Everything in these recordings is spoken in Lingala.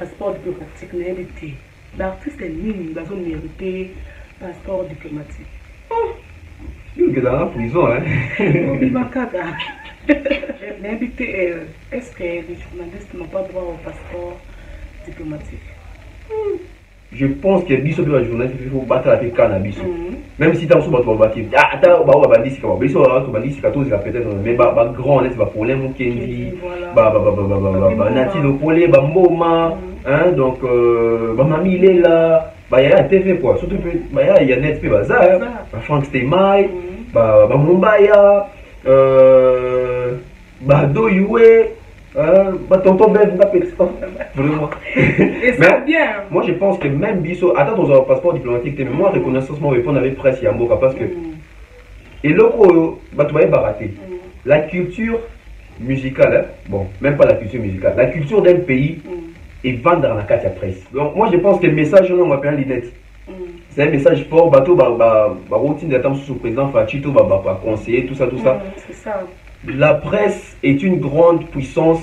passeport diplomatique n'habité. L'artiste est nul, il a mérité passeport diplomatique. Il est dans la prison, hein. N'habité, est-ce que les journalistes n'ont pas droit au passeport diplomatique? Je pense que Bisso peut journaliste, il faut battre avec cannabis. Même si tu as un peu de battre. Ah, attends, bah, on va dire que Bisso a dit que peut-être, mais bah, grand, c'est pas problème, ou Kenji, bah, Nati le polé, bah, Moma, hein, donc, bah, Mamie, il est là, bah, il y a la TV, quoi. Surtout, bah, il y a Net, bah, ça, bah, Frank Stemaille, bah, Mumbaya, bah, Doyoué. Bah, tonton Ben, vraiment. Et c'est bien. Moi, je pense que même Bisso, attends, dans un passeport diplomatique, mais moi, reconnaissance, moi, répondre avec presse Yamboka parce que. Et là, bah, tu vas barater. La culture musicale, hein, bon, même pas la culture musicale, la culture d'un pays est vendue dans la carte à presse. Donc, moi, je pense que le message, on va faire l'inette. C'est un message fort, bateau, routine d'attente sous le président Fachito, conseiller, tout ça, tout ça. C'est ça. La presse est une grande puissance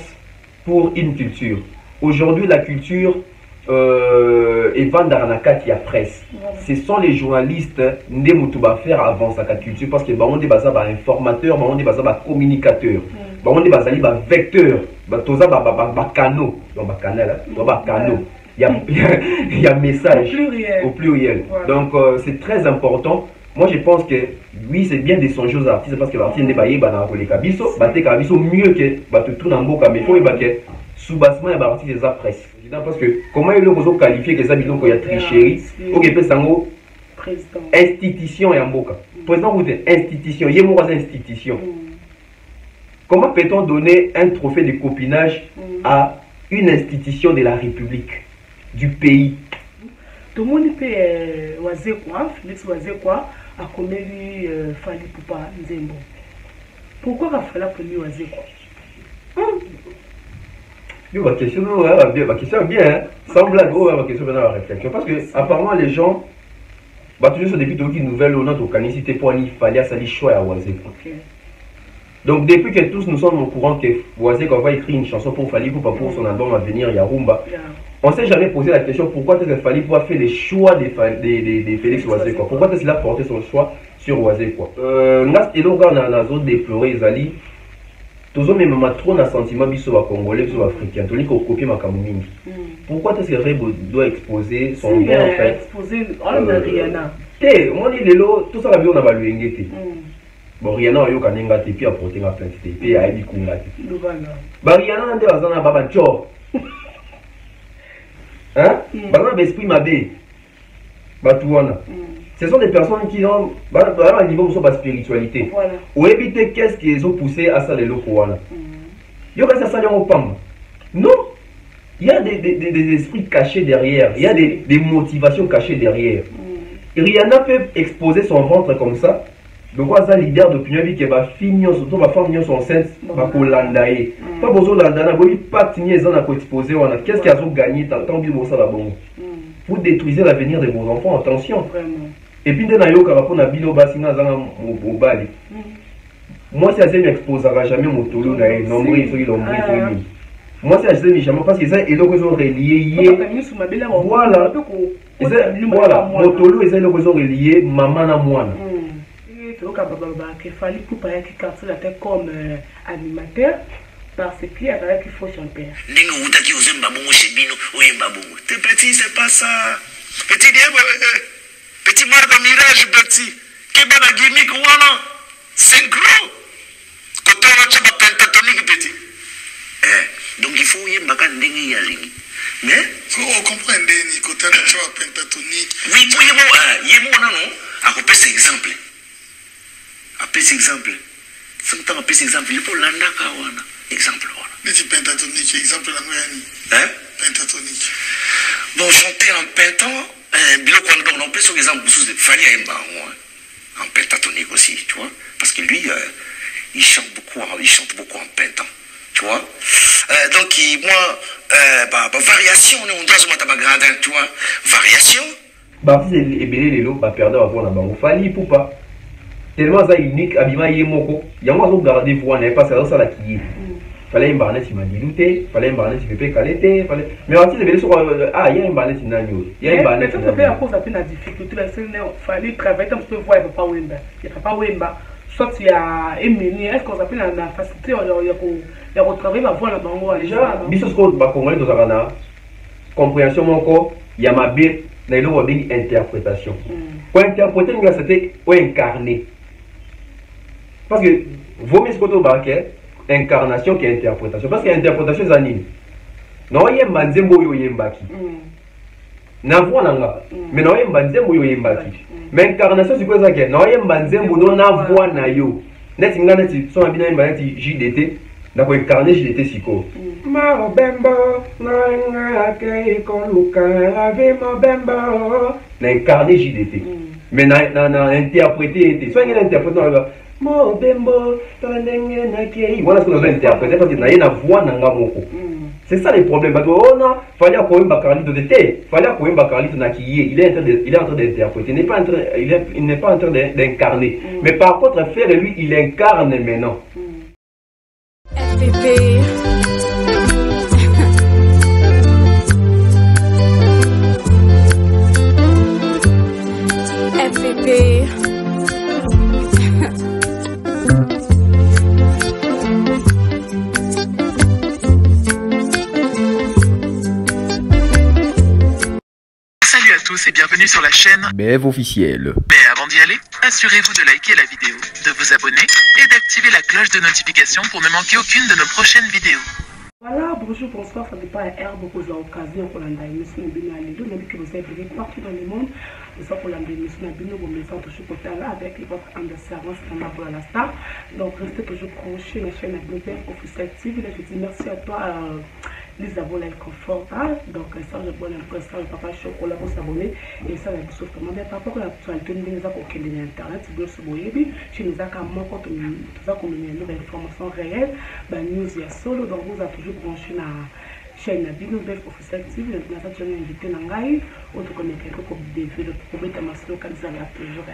pour une culture. Aujourd'hui, la culture est vendue dans la carte presse. Ce sont les journalistes qui vont faire avancer la culture parce que on est informateur, on est communicateur, on est vecteur, canal, il y a message au pluriel. Voilà. Donc c'est très important. Moi, je pense que oui, c'est bien de songer aux artistes parce que l'artiste n'est pas les cabisso, mieux que tout dans le mais il faut que sous-bassement, il y a l'artiste des arts presse. Parce que comment il est qualifié que ça, il y a tricherie, ok, c'est un institution et un boca. Président, vous êtes institution, il y a une institution. Comment peut-on donner un trophée de copinage à une institution de la République, du pays? Tout le monde peut oiser quoi, Félix oiser quoi, à combien lui Fali Poupa Nzembo. Pourquoi il fallait pour lui oiser quoi? Ma question est bien, sans blague, ma question est dans la réflexion. Parce que apparemment les gens, toujours sur depuis une nouvelle au nom de canicité pour aller fallait ça les choix à oiser. Donc depuis que tous nous sommes au courant que Oisé va écrire une chanson pour Fali Poupa pour son album à venir Yarumba. On ne s'est jamais posé la question pourquoi est-ce que Fali Poupa fait les choix de Félix Oisé quoi. Pourquoi est-ce qu'il a porté son choix sur Oisé quoi. Nas et l'on a la zone déploré Zali. Tous même trop un sentiment biso congolais biso africain. Tony ko copier ma Kamouming. Pourquoi est-ce que Rebo doit exposer son nom en fait? Exposer Rihanna. Té, moi ni lelo tout ça la vie on a balu engete. Bon Rihanna yo kanenga te puis apporter ma plainte te puis a dit kunga te. Ba Rihanna ndé bazana baba cho. Hein? Bazana l'esprit mabe. Batouana. Ce sont des personnes qui ont un niveau de spiritualité. Voilà. Ou éviter qu'est-ce qu'ils ont poussé à ça les locaux. Il y a ça non. Il y a des esprits cachés derrière. Il y a des motivations cachées derrière. Rihanna peut exposer son ventre comme ça. Donc, ça leader d'opinion qui va finir, surtout ma femme son sens, va colandailler. Pas besoin d'andana, pas tenir ça pour exposer. Qu'est-ce qu'ils ont gagné tant bien ça là bon. Vous détruisez l'avenir de vos enfants, attention. Vraiment. Et puis, dans le cas où Bilo Bassina au Bali, moi, si je n'exposerai jamais mon tolo, moi, si je n'ai jamais parce que ça, ils ont relié. Voilà. Voilà. Mon tolo, ils ont relié maman à moi. Il fallait comme animateur parce qu'il y avait qu'il faut chanter. Petit, c'est pas ça. Petit, petit marque mirage petit. Quel bien la gimmick wana. Synchro. Quand on a chapa pentatonique petit. Donc il faut y maka ndengi ya lingi. Mais on comprend ndeni quand on a chapa pentatonique. Oui, pour yemo non. À couper cet exemple. Après cet exemple. C'est temps après cet exemple, il faut l'andaka wana. Exemple wana. Dis pentatonique, exemple la moyenne. Hein? Pentatonique. Bon, chanter en pentant, on peut sur exemple Fali en pentatonique aussi, tu vois, parce que lui, il chante beaucoup en pentant, tu vois. Donc, moi, variation, on doit se mettre à gradin, tu vois, variation. C'est les lots, perdre avant la banque. Fali Poupa. Tellement ça unique, Abima Yemoko, il y a moi qui garder voix, n'est pas ça la qui est. fallait une barnette, il m'a dit douter, fallait une barnette, il peut caler, fallait. Mais artiste, il y a une barnette, il y a une barnette. Mais ça fait à cause de la difficulté, il fallait travailler un peu voir, il n'y a pas Wemba. Il n'y a pas Wemba. Soit il y a une menu, est-ce qu'on s'appelle la facilité, il y a travailler la voix là-bas. Déjà, bisous, ce qu'on va congolais dans la compréhension, mon corps, il y a ma bille, il y a une interprétation. Pour interpréter, c'était incarner. Parce que, vaut mieux ce qu'on a incarnation qui est interprétation. Parce que l'interprétation, c'est anime. Non, il y a un manzembo yo yembaki. Na voix nanga. Mais non, il y a un manzembo yo yembaki. Mais incarnation, c'est quoi ça? Non, il y a un manzembo non na voix na yo. Net inga net son abina net JDT. Nako incarner JDT siko. Ma bembo, na ke koluka, ave mo bembo. Na incarner JDT. Mais na interpréter. Soit il y a l'interprétation. Mo bembo, tandenge na kei. Voilà ce qu'on a interprété parce qu'il y a une voix nanga moko. C'est ça les problèmes. On a fallait qu'on Bakali de l'été, fallait qu'on Bakali de Nakiye. Il est en train d'interpréter. Il n'est pas en train d'incarner. Mais par contre, faire lui, il incarne maintenant. FPP. FPP. Salut à tous et bienvenue sur la chaîne BF officiel. Mais avant d'y aller, assurez-vous de liker la vidéo, de vous abonner et d'activer la cloche de notification pour ne manquer aucune de nos prochaines vidéos. Voilà, bonjour, bonsoir, ça dépend à beaucoup d'occasions pour l'année émission de Binali. Nous avons que vous avez partout dans le monde. Nous sommes pour l'année émission de Binali, vous mettez toujours côté là avec votre ambassadeur pour la star. Donc restez toujours branchés dans la chaîne BF officielle TV. Je dis merci à toi. Les abonnés confortables, donc ça je bonne impression, papa chocolat pour s'abonner et ça la chose comment mais par rapport à l'actualité nous avons aucun lien internet bien sur Boyebi chez nous avons quand nous avons une nouvelle information réelle ben news ya solo donc vous avez toujours branché la chaîne Bino BF officiel TV nous avons déjà invité Nangai autre connecté comme développeur pour mettre ma solo quand ça va toujours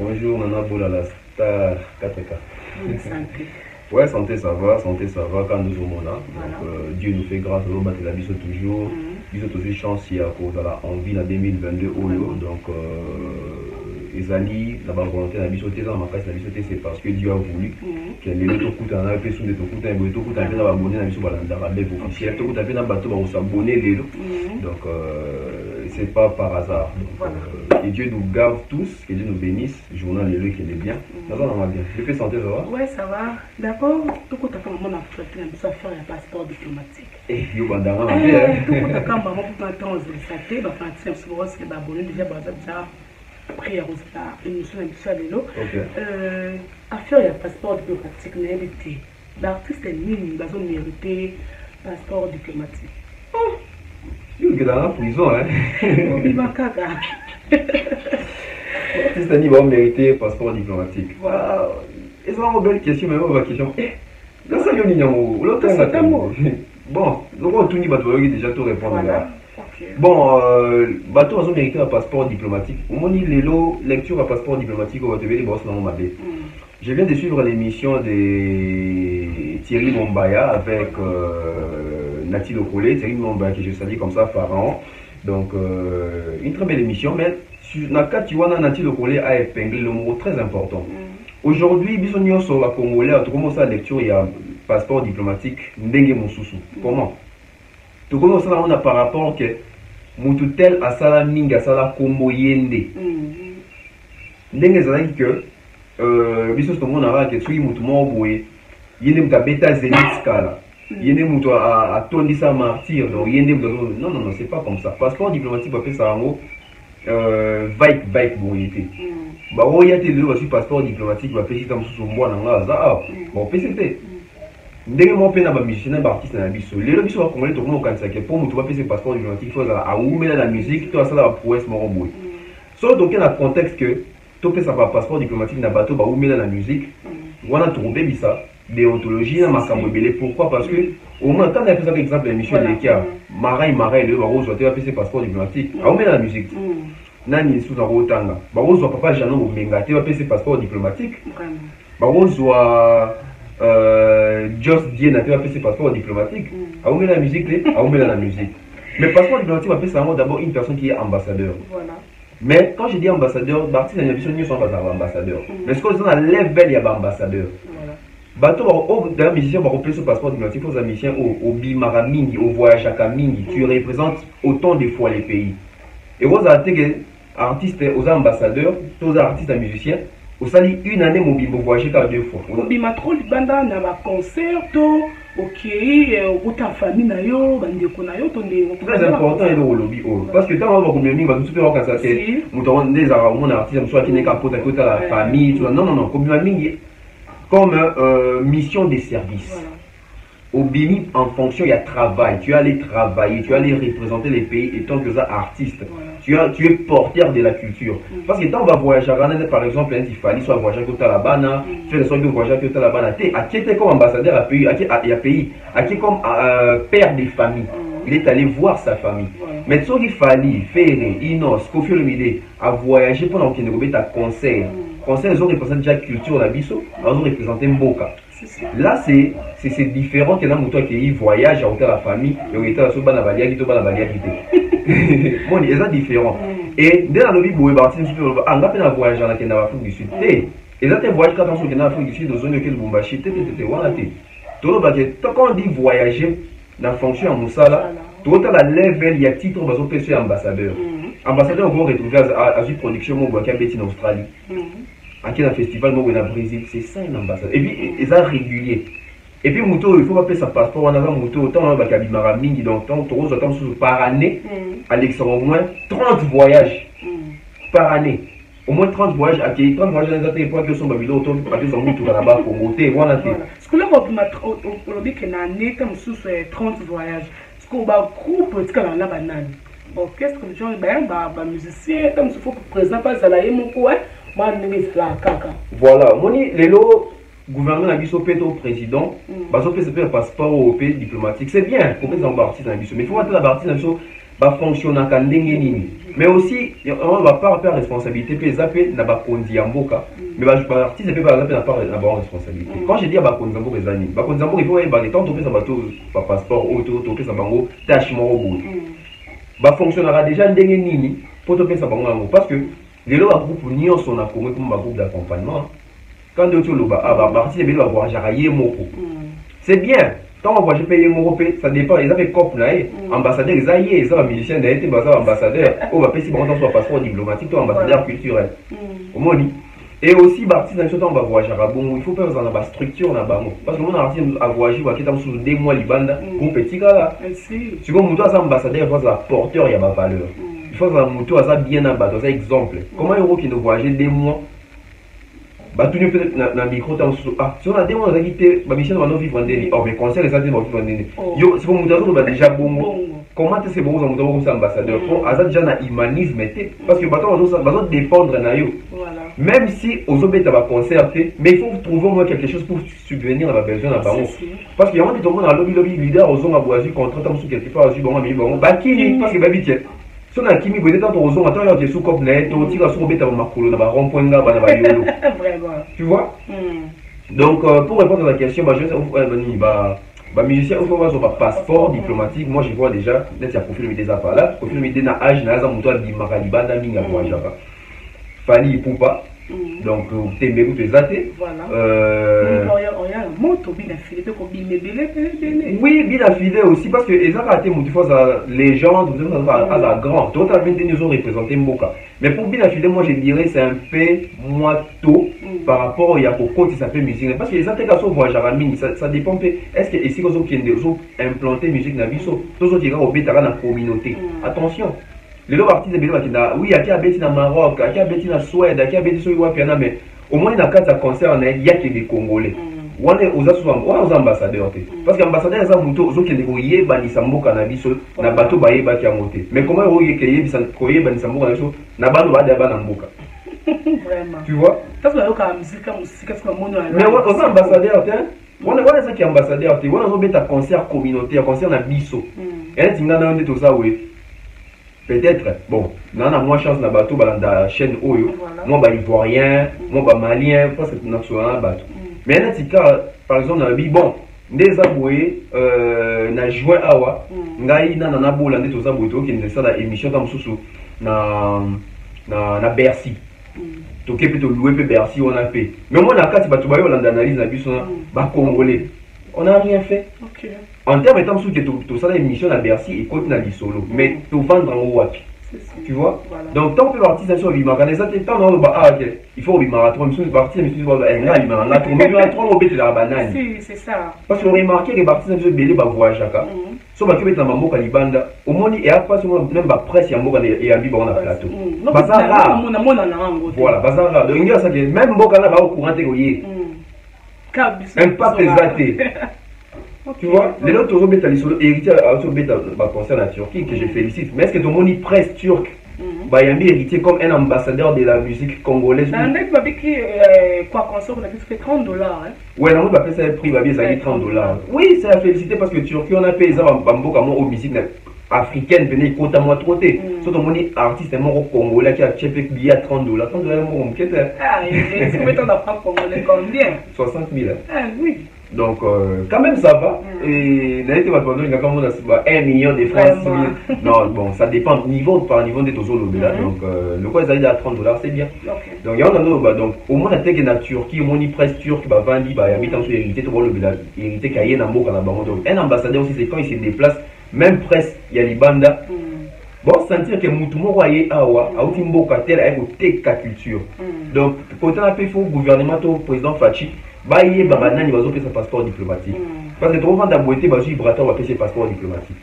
bonjour Nana Bola la star 4K. Bonne santé. Ouais, santé ça va quand nous sommes là. Donc Dieu nous fait grâce, nous battons la bise toujours. Bise aussi chance il y a pour la envie en 2022 donc Ezali la volonté la bise dans ma place la bise c'est parce que Dieu a voulu que les autres coûtent un peu sous des coûtent un peu tout coûte un peu abonné la bise dans la BF officielle tout coûte un peu dans bateau on s'abonner les donc c'est pas par hasard. Donc, que Dieu nous garde tous, que Dieu nous bénisse, journal le qui est bien. Ça va bien. Je fais santé, ça va? Ouais, ça va. D'accord. Tout le monde a fait un actualité, on a faire un passeport diplomatique. Eh, yo bandara ma Tout le monde a vie. fait un maman pour attendre les satés, bah faire un petit peu c'est abonné déjà déjà après à émission à l'élo. Affaire un passeport diplomatique mérité. L'artiste est nul, il a mérité passeport diplomatique. Yo que dans la prison hein. Il m'a caga. L'artiste a dit va mériter passeport diplomatique. Voilà. Et ça une belle question mais on va question. Dans ça yo ni nyango, l'autre bon, donc on tout ni bateau déjà tout répondre là. Bon, bateau a mérité un passeport diplomatique. Au moment où lecture à passeport diplomatique, on va te dire boss dans ma baie. Je viens de suivre l'émission de Thierry Mombaya avec Nati Lokolé, Thierry Mombaya qui je salue comme ça Pharaon. Donc une très belle émission, mais sur Naka Tiwana Nati Lokolé a épinglé le mot très important. Aujourd'hui, bisogno sur la Congolais, à commencer la lecture, il y a passeport diplomatique Ndenge Mosusu. Comment? Tout comme ça, on a par rapport que Moututel a sala minga sala kombo yende. Ndenge zalaki que biso tout le monde a que tu mutu mo boye yende muta beta zenith scala. Yende mutu a tondisa martyr donc yende non c'est pas comme ça. Passeport diplomatique va faire ça en haut vaik boyete. Ba oyate le aussi passeport diplomatique va faire ça musu mwa nga za bon PCT. Ndenge mo pena ba musicien ba artiste na biso lelo biso ba congolais to ko kanisa ke pour mutu ba pese passeport diplomatique faut a oumela la musique to asala prouesse mo boye. So donc il y a un contexte que tout ça va passeport diplomatique na bateau ba oumela la musique wana to robe bisa déontologie na makambo belé pourquoi parce que au moins quand on a fait ça par exemple l'émission de Kia marai le ba rozo te va pese passeport diplomatique a oumela la musique nani sous na rotanga ba rozo papa Jano Menga te va pese passeport diplomatique ba rozo Just Dien a fait ses passeports diplomatiques. A ouvert la musique, a ouvert la musique. Mais passeport diplomatique, on fait ça d'abord une personne qui est ambassadeur. Voilà. Mais quand je dis ambassadeur, l'artiste n'a pas sont pas ambassadeur. Mais ce qu'on a level, il y a ambassadeur. Bateau, d'un musicien, on va repérer ce passeport diplomatique, aux musiciens, au Bimaramingi, au voyage à Mingi, tu représentes autant de fois les pays. Et vous avez artistes, aux ambassadeurs, aux artistes et musiciens, vous avez une année, vous voyagez qu'à 2 fois. Vous avez trop de bandes, on a un concert, ok, vous avez famille, vous avez un très important, il y a le lobby. Parce que quand on va communiquer, on va tout faire quand ça c'est. Nous avons des artistes, soit qui n'est qu'à côté de la famille. Non, non, non, comme mission de service. Voilà. Au Bénin, en fonction, il y a travail. Tu as allé travailler, tu as allé représenter les pays étant que ça artiste. Voilà. Tu es porteur de la culture. Parce que quand on va voyager à Ghana, par exemple, il fallait soit voyager à Talabana, tu fais soit voyager à Talabana, à qui était comme ambassadeur à pays, à qui comme père des familles. Il est allé voir sa famille. Voilà. Mais ce qu'il fallait faire, Inos, Kofi Olomide, à voyager pendant qu'il y a un concert. Conseil, ils ont représenté déjà la culture la biso, ils ont représenté Mboka. Là, c'est différent que dans le qui voyage à la famille, et on est à la balia, qui bon, c'est différent. Et dès la lobby, on va voyager en Afrique du Sud. Et là, tu voyages quand on est en Afrique du Sud, dans une zone où on va acheter, quand on dit voyager dans la fonction à Moussala, tout à la level, il y a titre, on va se ambassadeur. Ambassadeur, on va retrouver à une production en Australie. Qui dans le festival au Brésil, c'est ça un ambassadeur. Et puis, ils sont réguliers. Et puis, il faut pas payer sa passeport. On a un moto, autant on va Mingi, donc par année, à l'extérieur, au moins 30 voyages par année. Au moins 30 voyages, à 30 voyages dans les époques, ils sont babylons, autour de là-bas pour monter, voilà. Ce que là, on dit qu'il y a une année, comme sous 30 voyages. Ce qu'on va grouper, c'est qu'on a la banane. Orchestre, les gens, les musiciens, comme il faut présenter pas ça là, et mon coin. Voilà, le gouvernement a dit au président, parce que c'est un passeport au pays diplomatique. C'est bien pour les artistes dans mais il faut que la partie va fonctionner en mais aussi, on ne va pas faire responsabilité, puis les appels n'a pas conduit en boca, mais l'artiste n'a pas responsabilité. Quand je dis à Bakonzambo, les amis, Bakonzambo, il faut que les temps de faire un passeport, auto, faire un tâche, va fonctionnera déjà pour te faire ça parce que les groupes union sont comme un groupe d'accompagnement. Quand tu c'est bien. Quand on voyage payer mon ça dépend. Ils avaient cop ambassadeur, ils ont musicien, ils ont ambassadeur. On va payer si on soit passeport diplomatique, ambassadeur culturel. Et aussi, on va voyager à bon, il faut faire dans la structure parce que mon artiste a voyagé sous 2 mois Libanda, pour petit cas. Si on est ambassadeur, il faut être porteur, il y a ma valeur. Il faut que la moto a bien un bateau, c'est exemple. Comment il faut qu'il nous voyage 2 mois? Tout le peut-être dans le micro, si on a 2 mois, on a quitté, Michel va nous vivre en déni. Oh, mais conseil, les artistes vont vivre en déni. Si on va déjà bon, comment est-ce que vous avez un ambassadeur? Pour Azad déjà un humanisme, parce que on va dépendre de nous. Même si aux autres va concerter, mais il faut trouver au moins quelque chose pour subvenir à la besoin d'un baron. Parce qu'il y a des gens dans le lobby leader, aux hommes à voyager contre tant sur quelque part, parce que baby tiens. Si on a qui peut être aux hommes, attends, il y a des sous-copes net, on tire sur le bête à ma couleur, dans ma rond-point là, dans ma yolo. Tu vois? Donc, pour répondre à la question, je vais musicien, il faut avoir son passeport diplomatique. Moi, je vois déjà, il y a Kofi Olomide Zapa là, Kofi Olomide na âge, na za muto di Maraliba na minga kwa jaba. Fali Poupa. Donc, Tembe ou Tezate. Oui, bien affilé aussi, parce que les gens ont été motivés à légende, à la grande. D'autres nous ont représenté Mboka. Mais pour bien affilé, moi je dirais c'est un peu moins tôt par rapport à Yako qui s'appelle musique. Parce que les intégrations voyagent à Mine, ça dépend. Est-ce que ici, ils ont implanté musique dans la vie, tous autres qui ont dans la communauté. Attention. Les autres artistes, oui, il y a qui a bêti dans Maroc, il y a qui a bêti dans Suède, il y a qui a bêti sur le mais au moins dans 4 concerts, il y a que des Congolais. On est aux ambassadeurs. Parce que l'ambassadeur, ils ont qui ont banisa mboka na biso na bato baye baki a monter. Mais comment ils ont créé banisa mboka na biso na bando ba na mboka. Vraiment. Tu vois? Ça c'est la musique qu'est-ce que monde. Mais aux ambassadeurs, on est ça qui est ambassadeur, on a un concert communautaire, concert na biso. Et tu n'as pas tout ça oui. Peut-être, bon, on a moins chance dans le bateau, dans la chaîne Oyo. Moi, ivoirien, moi, malien, parce que c'est national bateau. mais na tika par exemple na bi bon ndeza boye na juin awa ngai na bola nde toza boye tokende sala émission ta mosusu na Bercy toke pe to louer pe Bercy on a fait mais moi na kati bato bayo landa analyse na biso ba congolais on n'a rien fait. OK. En termes étant sous que tout ça émission à Bercy et côté na solo mais tout vendre en wapi. Tu vois? Voilà. Donc tant que l'artiste sur Bimara les autres temps on va il faut Bimara mais une partie mais tu vois là Bimara là tout le monde trop obéter la banane. Si, c'est ça. Parce qu'on remarqué que les artistes de belé ba voyage chaka. So ba kebeta mambo kalibanda au moni et après même ba presse ya mboka et ambi ba on a plateau. Bazara. Voilà, bazara. Donc il y a ça que même mboka là ba au courant te impact exaté. Tu vois, les autres ont solo héritier à concert la Turquie que je félicite. Mais est-ce que ton monde presse turc Bayambi héritier comme un ambassadeur de la musique congolaise? Quoi concert on a fait $30 hein? Ouais, la monde va payer ça prix va bien ça $30. Oui, c'est à féliciter parce que Turquie on a payé ça bambo comme au musique africaine venez compte à moi trotter. Surtout mon artiste est mort congolais qui a acheté billet à $30. $30 mon quête. Ah, et c'est maintenant d'apprendre congolais combien? 60 000. Ah oui. Donc, quand même, ça va. Et il y a comme 1 million de francs. Non, bon, ça dépend niveau par niveau de tous les là. Donc, le quoi, ils à $30, c'est bien. Okay. Donc, il y a un donc, au moins, la tech est la Turquie, au moins, il presse turc, il va vendre, il y a 8 ans sur l'hérité, tout le monde, l'hérité qui a un ambo. Donc, un ambassadeur aussi, c'est quand il se déplace, même presse, il y a les bandes. Bon, sentir que Moutoumou Royer Awa, a aussi un tel avec la culture. Donc, quand on a fait le gouvernement, le président Fachi, baye babana ni bazo pesa passeport diplomatique parce que trop vendre boité bazo Gibraltar va pesa passeport diplomatique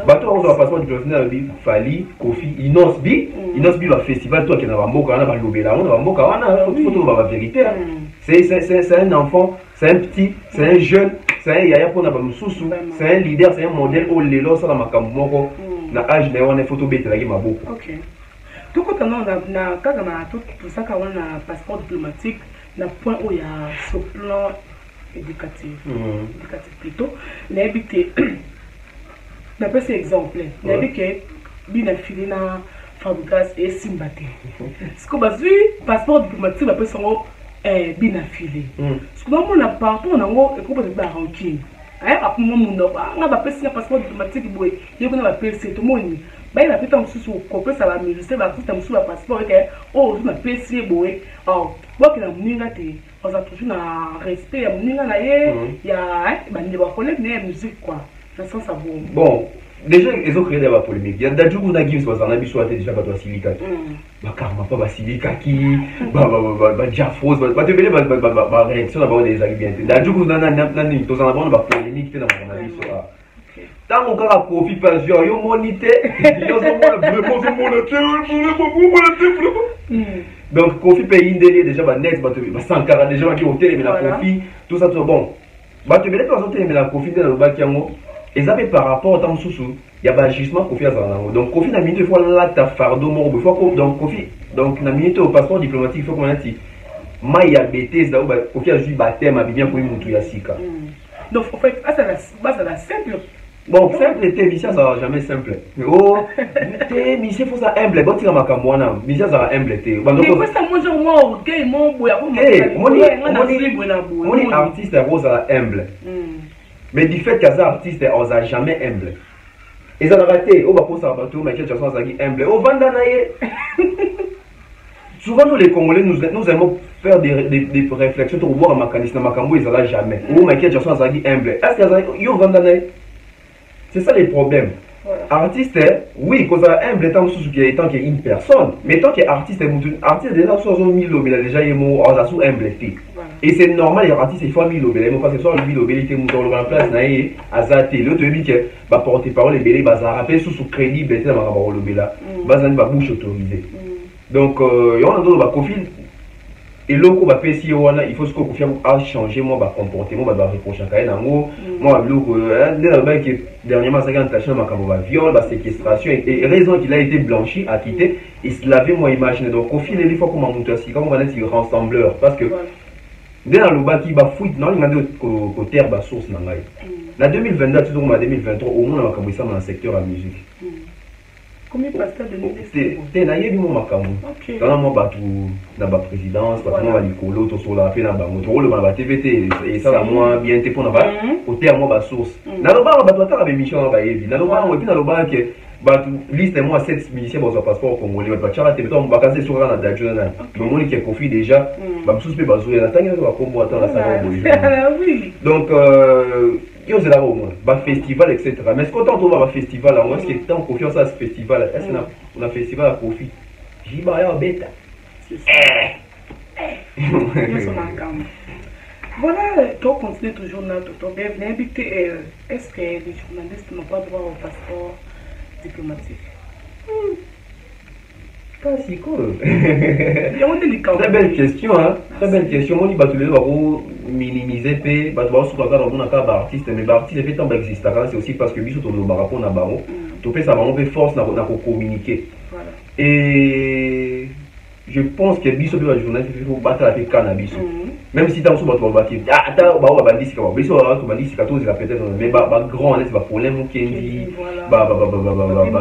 bato on a passeport diplomatique Fali Kofi Inosbi va festival toi qui na bamboka na balobela on na bamboka wana photo ba vérité c'est un enfant c'est un petit c'est un jeune c'est un yaya pour na bamususu c'est un leader c'est un modèle au lelo ça na makambo moko na âge na wana photo betela ki maboko. OK. Tout quand on a tout ça quand on a passeport diplomatique na point où il y a ce plan éducatif plutôt l'habité n'a pas ces exemples l'habité bien filé na fabrication et simbate ce que bazu passeport diplomatique va pas son bien affilé ce que on a partout on a ngo et qu'on peut ba ranking après mon monde on a pas signé passeport diplomatique boy il y a pas PC tout le monde bah il a fait un sous complet ça va me juste va tout un sous passeport et oh je m'appelle PC boy oh quoi que la muninga te on a toujours un respect à muninga na ye il y a bah ne va connaître la musique quoi ça sent ça bon déjà ils ont créé des polémiques il y a des jours où on a gims parce qu'on a vu soit déjà pas toi silica bah karma pas silica qui bah jafros bah te verrez bah réaction d'abord des amis bien des jours où on a tous en avant bah polémique dans mon avis soit tant qu'on a profit pas yo monité yo donc profit pays indélé déjà bah net bah 140 déjà qui ont télé mais la profit tout ça tout bon bah te verrez pas télé mais la profit dans le bac yango et ça fait par rapport au temps sous il y a pas jugement Kofi Azanango donc Kofi na minute fois là ta fardeau mort il faut donc Kofi donc na minute au passeport diplomatique il faut qu'on a dit Maya BT ça ba Kofi a juste baptême a bien pour mutu ya sika donc en fait ça la simple bon simple était mission ça va jamais simple mais oh t'es mission faut ça humble bon tu ma kamwana mission ça va humble t'es mais quoi ça moi genre moi OK mon boya mon artiste rose à humble mais du fait que ces artistes on a jamais humble ils ont raté on va poser un bateau mais quelque chose ça qui humble au vandanaye souvent nous les Congolais nous aimons faire des réflexions pour voir un mécanisme makambo ils ont jamais ou mais quelque chose ça qui humble est-ce que yo vandanaye c'est ça les problèmes artiste oui cause humble tant tant qu'il y a une personne mais tant que artiste déjà 60 000 il a déjà eu mot on a sous humble et c'est normal les artistes il faut 1000 lobé parce que soit 1000 lobé il était dans la place naé azate l'autre dit que va porter parole les belé bazar rappel sous crédit bête dans ma lobé là bazani ba bouche autorisée donc il y a d'autres ba profil et loko ba pesi wana il faut ce qu'on confirme à changer moi ba comportement ba reprocher ka nango moi loko que dernièrement ça quand tâche ma kambo ba viol ba séquestration et raison qu'il a été blanchi à quitter et se laver moi imaginer donc au fil il faut comment monter aussi comme on va dire rassembleur parce que dans le bas qui va fouiller non il a dit au terre ba source na ngai na 2022 toujours en 2023 au moins on va commencer dans le secteur de la musique Comme pasteur de l'Église. T'es naïe, mon macaron. Dans moi, bah, tout, dans la présidence, bah, moi, l'écolo, tout sur la paix, dans le rôle, bah, TVT, et ça, là, moi, bien, t'es pour là-bas, côté à moi, bah, source. Dans le bar, bah, toi, t'as la mission, bah, évi. Dans le bar, et puis dans le bar, que, bah, liste, moi, 7 musiciens, bah, sur passeport congolais, bah, tu as t'es, bah, casser sur la d'adjoint, là. Le monde qui a confié déjà, bah, sous bah, jouer, là, t'as gagné, bah, comme moi, attends, là, ça va, oui. Donc, yo c'est là au moins bah festival etc mais ce qu'on entend voir un festival là moi est-ce que t'es en confiance à ce festival est-ce qu'on a un festival à profit j'y bah y'a bêta voilà toi continue toujours notre bienvenue invité est-ce que les journalistes n'ont pas droit au passeport diplomatique? Pas si cool. Très belle question, hein. Très belle question. Moi, je vais minimiser, je vais sur artiste, mais l'artiste fait tant d'exister. C'est aussi parce que bisous ton barapon na baro, tu fais ça vraiment force na communiquer. Et je pense que bisous de la journée, il faut battre la cannabis. Même si tu as un sous-battu, ah, tu as un bandit, tu as peut-être, mais grand, c'est pas problème, Kendi,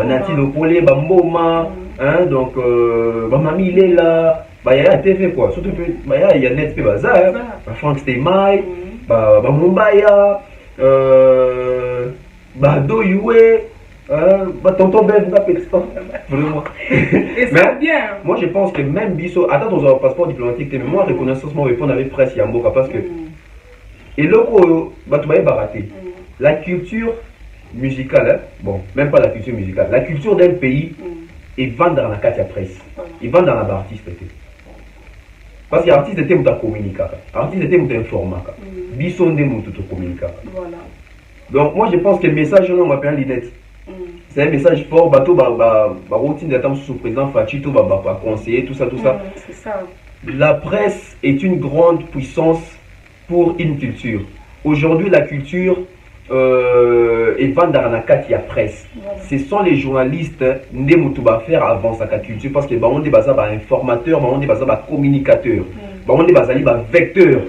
Nati le poulet, Mboma, hein, donc, mamie, il est là, il y a la TV, quoi, surtout, il y a Net, Bazar, Frank Steinmeier, Mumbaya, Doyoué, tonton Ben, vraiment. Et c'est bien. Moi, je pense que même Bisso, attends ton passeport diplomatique, mais moi, reconnaissance, moi, répondre avec presse, Yamboka, parce que. Et là, tu vas barater. La culture musicale, hein, bon, même pas la culture musicale, la culture d'un pays, ils vendent dans la carte presse. Ils vendent dans la artiste. Parce que l'artiste était où tu communiques. L'artiste était où tu informes. Bisso, on est où tu communiques. Voilà. Donc, moi, je pense que le message, on m'appelle l'idée. C'est un message fort, bateau, routine d'attente sous président Fachito, conseiller, tout ça, tout ça. C'est ça. La presse est une grande puissance pour une culture. Aujourd'hui, la culture est vendue dans la carte presse. Ce sont les journalistes qui vont faire avant sa culture parce que on est basé sur informateur, on est basé sur communicateur, on est basé sur vecteur,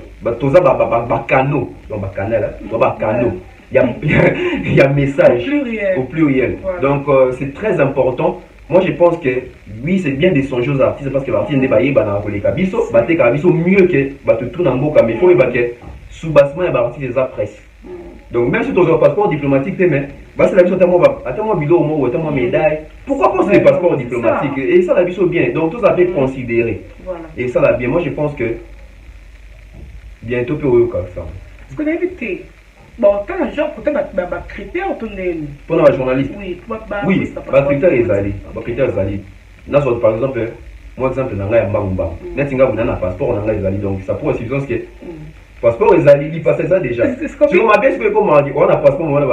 canaux, donc canal, canaux. Il y a message au pluriel. Voilà. Donc c'est très important. Moi je pense que oui c'est bien de songer aux artistes parce que l'artiste n'est pas dans les cabisso, mieux que tout dans boca mais il faut que sous-bassement il y a l'artiste des presse. Donc même si tu as un passeport diplomatique c'est la mission attends-moi bilan au moins attends-moi médaille. Pourquoi pas les passeports diplomatiques et ça la mission bien. Donc tout ça fait considérer. Voilà. Et ça la bien. Moi je pense que bientôt peut y avoir ça. Est-ce qu'on a évité? Bon, tant genre peut-être critères pour la journaliste. Oui, critères les alliés. Critères les alliés. Par exemple, moi exemple dans la Mbamba. Netinga vous un passeport dans les alliés donc ça pour suffisance que passeport les alliés il passe ça déjà. Si on m'appelle ce que comment on a passeport on a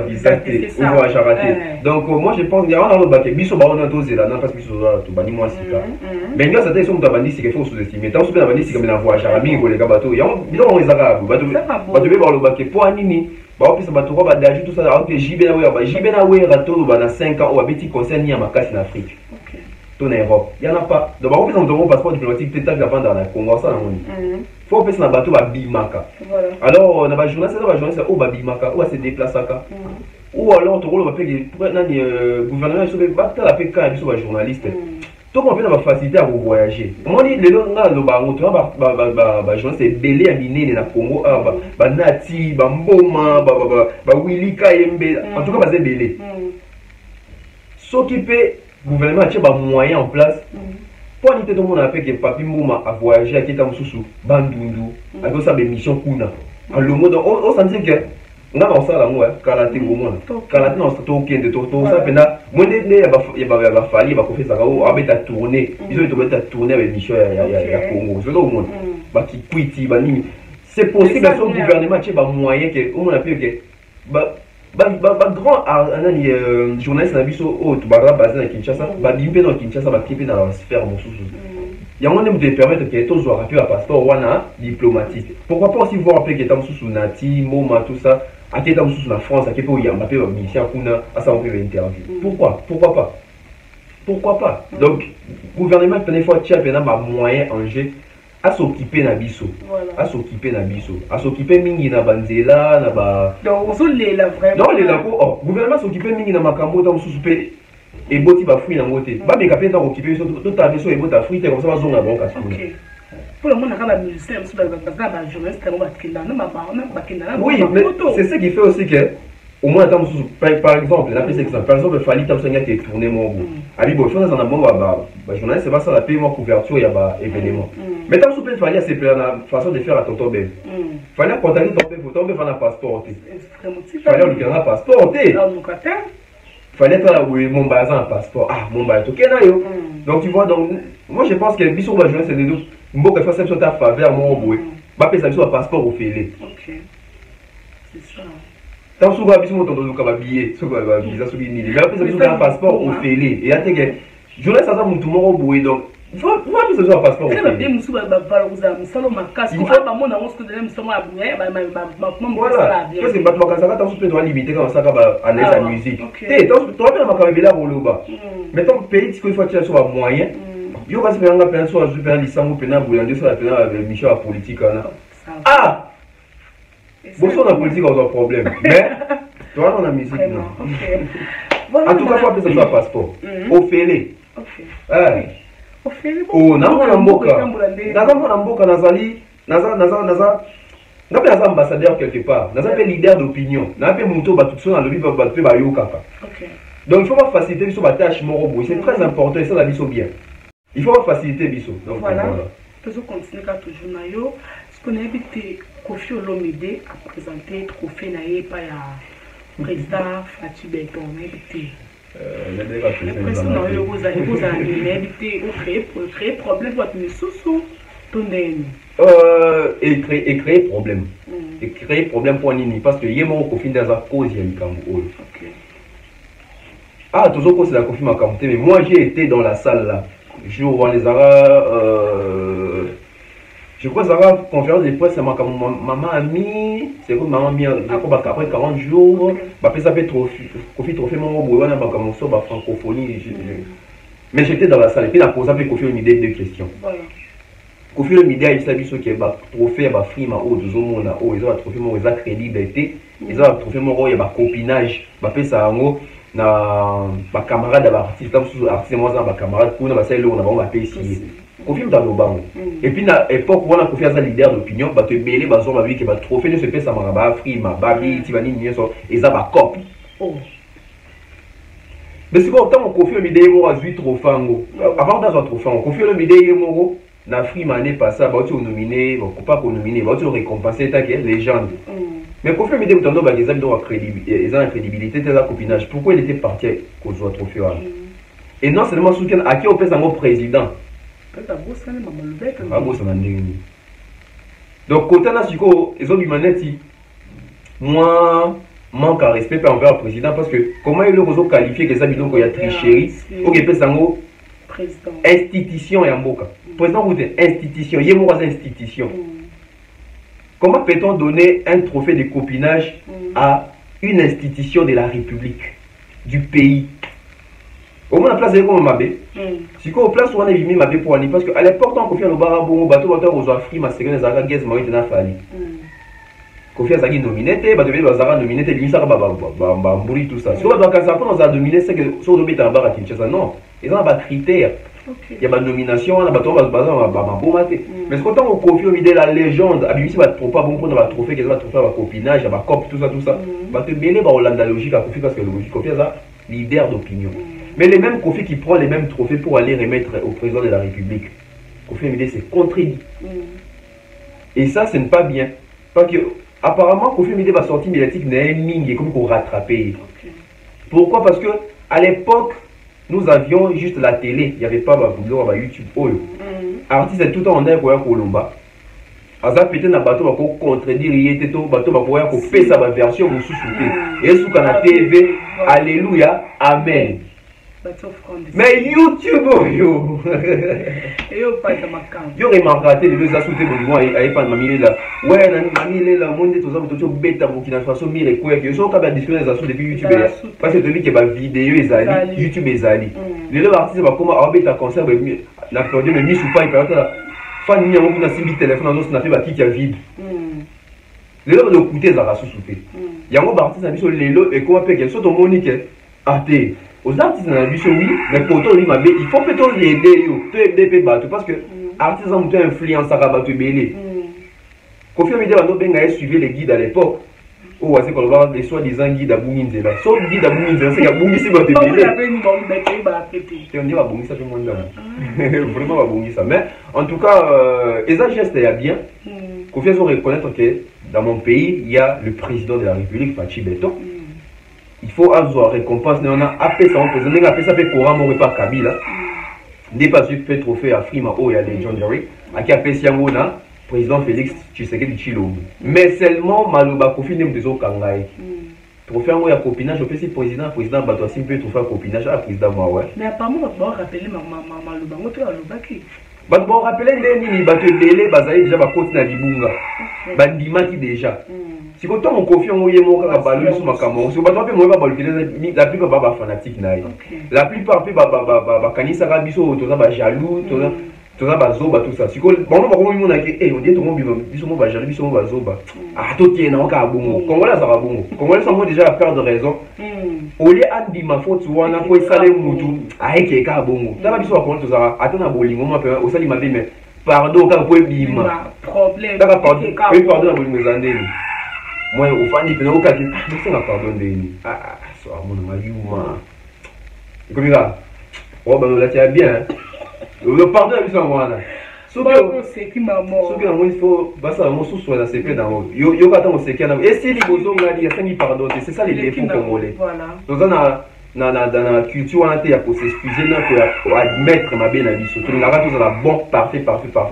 visa on va charter. Donc moi je pense qu'il y a un autre biso ba on a dosé là non parce que biso to bani moi sika. Mais là ça t'a sont bandi c'est qu'il faut sous-estimer. Tant sous bandi c'est comme la voie charami ko les bateau. Il y a on les arabe bateau ba lo baké pour anini. Ba opisa bateau ba daji tout ça avec jibena we rato ba na 5 ans ou abeti concerne ya makasi en Afrique. En Europe, il n'y en a pas. Donc, on peut un passeport diplomatique, tu es dans le Congo, ça, il faut faire un bateau à Bimaka. Alors, on a un journaliste, au Bimaka, ou à se déplacer. Ou alors, on va payer le gouvernement, il va payer un journaliste. Donc, on peut avoir facilité à vous voyager. Moi, je dis, les gens, journaliste, c'est belé à miner dans le Congo, Nati, Mboma, Willy Kayembe, en tout cas, c'est belé. S'occuper. Le gouvernement a des moyens en place pour éviter tout le monde que Papi Mouma a voyagé à Kita Moussou, Bandundu, avec sa mission Kuna. Alors, on s'en dit que on a ça là, moi, Kalaté Goumon. Kalaté, on s'est toqué de tout ça. Moi, il y a fallu, il va faire ça, on va tourner. Ils ont tourner avec mission à Congo. C'est tout le monde. Qui quitte, c'est possible que le gouvernement a des moyens que on a pu que. Grand journaliste na biso o tu basé na Kinshasa bimpe na Kinshasa bakipe na la sphère mosusu ya on aime te permettre que tous soient rappelés à passeport wana diplomatique. Pourquoi pas aussi voir après que tam sous Nati Moma tout ça à qui tam sous la France à qui peut y Mbappé mission kuna à ça on peut interview. Pourquoi pas donc gouvernement tenait fois tia pena ba moyen en jeu à s'occuper na biso à s'occuper mingi na banzela na ba donc on les la vraiment non les la gouvernement s'occuper mingi na makambo dans sous et boti ba fruit en côté ba mais capé dans occuper tout ta maison et bota fruit comme ça va zonga bon casse. OK. Pour le monde on a ba musicien sur ba journaliste on va kinda na ba kinda. Oui, mais c'est ce qui fait aussi que au moins attends par exemple la plus exemple par exemple Fali tam songa qui est tourné mon goût. Abi bo faut dans un bon ba journaliste c'est pas ça la payer moi couverture il y a ba événement. Mais tam souper Fali c'est la façon de faire à tonton Ben. Fali contacter ton père photo faire un passeport. Fali on lui un passeport. Fallait être là où mon bazar un passeport. Ah, mon bazar, ok, là, donc tu vois, donc, moi je pense que Bissou va jouer, c'est des doutes. Bon, que fasse ta faveur, mon boué. Bah, payer ça, un passeport au félé. Ok. C'est ça. Tant souvent, Bissou, mon tonton, comme un billet, sur un visa, sur une île. Mais après, ça, un passeport au félé. Et à tes gars, je laisse ça, mon tout, mon boué, donc. Il faut que un passeport. Il faut bien Moussou salon ma casse. Il faut pas mon annonce que de même sur moi voilà. Je sais pas toi quand ça va t'en souper doit limiter comme ça à l'aise la musique. Tu toi bien ma caméra pour le bas. Mais ton pays il faut que tu sois moyen. Yo va se faire un appel sur super licence ou pena boulanger sur la pena avec Michel la politique là. Ah. Bon sur la politique on a un problème. Mais toi on a musique non. En tout cas faut appeler ça passeport. Au félé. OK. Oh, na mboka nazali ambassadeur quelque part, naza leader d'opinion, na muto batutso na lobi batpe ba yokaka. Donc il faut pas faciliter biso ba tâche moro boy, c'est très important et ça la biso bien. Il faut pas faciliter biso. Donc voilà. Toujours continuer ka toujours na yo, ce qu'on a évité Kofi Olomide à présenter trophée na ye pa ya président Fati Beton, on a évité l'impression dans le vous avez créer problème pour être sous et créer problème et créer problème pour Nini parce que yémo Kofi dans la cause il y a Mikambo. Ah toujours cause la Kofi Makambo mais moi j'ai été dans la salle là jour où les je crois que ça va conférence de presse, c'est ma maman a mis, c'est comme maman a mis après 40 jours, après ça fait trophée mon boulot, on a comme ça, francophonie. Mais j'étais dans la salle et puis la pose avec Kofi une idée de questions. Kofi une idée il s'habille sur qui est trophée, frime à haut de zone, ils ont un trophée, ils ont crédibilité, ils ont un trophée, il y a copinage, après ça en haut, na camarade d'artiste, artiste moi ça camarade, pour nous ça on a vraiment appelé ici. Kofi dans le banc. Et puis à l'époque où on a Kofi as un leader d'opinion, bah te belé bazon ma vie qui va trophée ne se fait ça maraba frima babi tibani nyeso et ça va cop. Mais c'est pourtant on Kofi le idée moi 8 trofango. Avant dans un trophée, Kofi le idée moi na frima n'est pas ça, bah tu nominé, bon pas qu'on nominé, bah tu récompenser ta légende. Mais Kofi le idée autant bah les amis doivent crédibilité, ils ont une crédibilité de la copinage. Pourquoi il était parti qu'au soit trophée et non seulement soutien à qui on fait un président. Donc, quand on a ils ont du manette, moi, manque à respect envers le président parce que comment il a qualifié que ça bidon qu'il y a tricherie, ok, peut institution et en boca. Président, vous êtes institution, il y a une institution. Comment peut-on donner un trophée de copinage à une institution de la République, du pays? Au moins la place est comme Mabé. Si on place où on a mis Mabé pour aller parce qu'à l'époque on confie au barabon bateau aux Afriques ma série des Arabes guez moi il n'a fallu. Confie à Zagi nominé bah devait bazara nominé limisa ba mburi tout ça. Si on va casser après on a nominé c'est que sur le bête en bas à Kinshasa non. Ils ont pas critères. Il y a pas de nomination on a bateau bazara ba bon maté. Mais quand on confie au idée la légende abimisi va trop pas bon pour le trophée qu'ils va trophée à copinage à cop tout ça. Bah te mêler ba Hollande logique à confie parce que logique confie ça leader d'opinion. Mais les mêmes Kofi qui prend les mêmes trophées pour aller remettre au président de la République. Kofi Olomide c'est contredit. Et ça, ce n'est pas bien. Parce que apparemment, Kofi Olomide va sortir médiatique n'est comme pour rattraper. Pourquoi? Parce que à l'époque, nous avions juste la télé. Il n'y avait pas YouTube. Artiste est tout le temps en air pour Colomba. Aza pété na bateau pour contredire il était tout bateau pour faire sa version vous sous-souter. Et sous la TV, alléluia, amen. Mais YouTube, yo remarqué les deux assoutés de moi et pas mamie là. Ouais, mamie là, mon Dieu, tous les bêta Burkina Faso, mire quoi que so capable discuter les assous depuis YouTube parce que celui qui va vidéo ezali YouTube ezali. Les deux artistes va comment arbiter concert la période mais mis ou pas il peut être fan ni on a simbi téléphone on a fait ba qui a vide. Les deux de coûter za sous-souter. Yango artiste a mis sur les lots et comment payer surtout Monique athée. aux artistes na biso oui mais poto lui mabe il faut peut-être aider yo to aider pe bato parce que artiste ont une influence à bato belé Kofi Olomide bando benga suivre les guides à l'époque ou c'est qu'on va des soi-disant guides à Bunginzela so guide à Bunginzela c'est qu'à Bungisi bato belé on dit va Bungisa tout le monde vraiment va Bungisa mais en tout cas ça geste il y a bien Kofi faut reconnaître que dans mon pays il y a le président de la République Fachi Beton. Il faut avoir récompense. On a appelé ça, on a appelé ça courant mon repas Kabila. N'est pas fait trophée à Frima O et à John Jerry. À qui appelé Siamona, président Félix Tshisekedi Tshilombo. Mais seulement Maloba Kofi n'est pas au Kangaï. Trophée à copinage, je peux si président Batoissim peut trouver un copinage à président Maoué. Mais apparemment, on va rappeler Maloba, on va rappeler. Bon, rappelez les bateaux belé, basaï déjà, va continuer à Libunga. Bandimaki déjà. Si vous avez confiance en vous, la plupart sont fanatiques. La plupart sont jaloux, tout ça. Si vous avez déjà la peur de raison. Au lieu de ma faute, tu as pardon, quand vous pouvez problème. Pardon, moi, au fond, il faut que je pardonne. Ah, ça, mon mari, moi. Comme ça, oh, ben, là, tu as bien. Le pardon, il faut avoir. C'est qui m'a mort. Il faut, bah, ça, mon sous soit dans ses pieds dans le yo, yo, attends, c'est qu'il y a. Et si les beaux hommes, il y a 5 pardons, c'est ça les défauts qu'on voulait. Voilà. Donc, dans la culture, on a été à s'excuser, pour admettre ma belle avis. Surtout, on a tous la bon, parfait.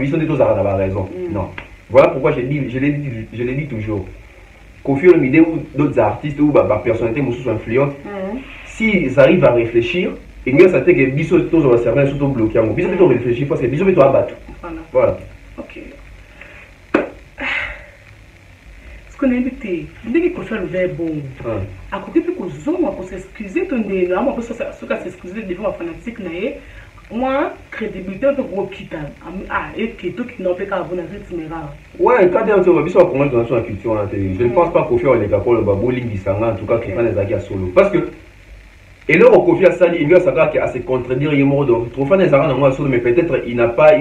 Ils sont tous à la raison. Non. Voilà pourquoi je l'ai dit toujours. Kofi Olomide ou d'autres artistes ou personnalités sous influence, s'ils arrivent à réfléchir, et mieux ça que Bisso tous va servir surtout bloqué. Bisso peut réfléchir parce que Bisso peut abattre. Voilà. Ok. Ce qu'on a invité, dès que Kofi Olomide bon, à côté de Kozo, on peut s'excuser, on peut s'excuser devant la fanatique naïe. Moi, crédibilité, on peut gros quitter. Ah, et qui n'ont pas qu'à avoir un rythme rare. Ouais, quand on va bien comment dans la culture en télé, je ne pense pas qu'au faire les gars pour le bowling qui s'en en tout cas qui prend les agues solo. Parce que, et là, on confie à ça, il y a ça qui a se contredire, il y a mort donc trop fan des agues dans moi solo, mais peut-être il n'a pas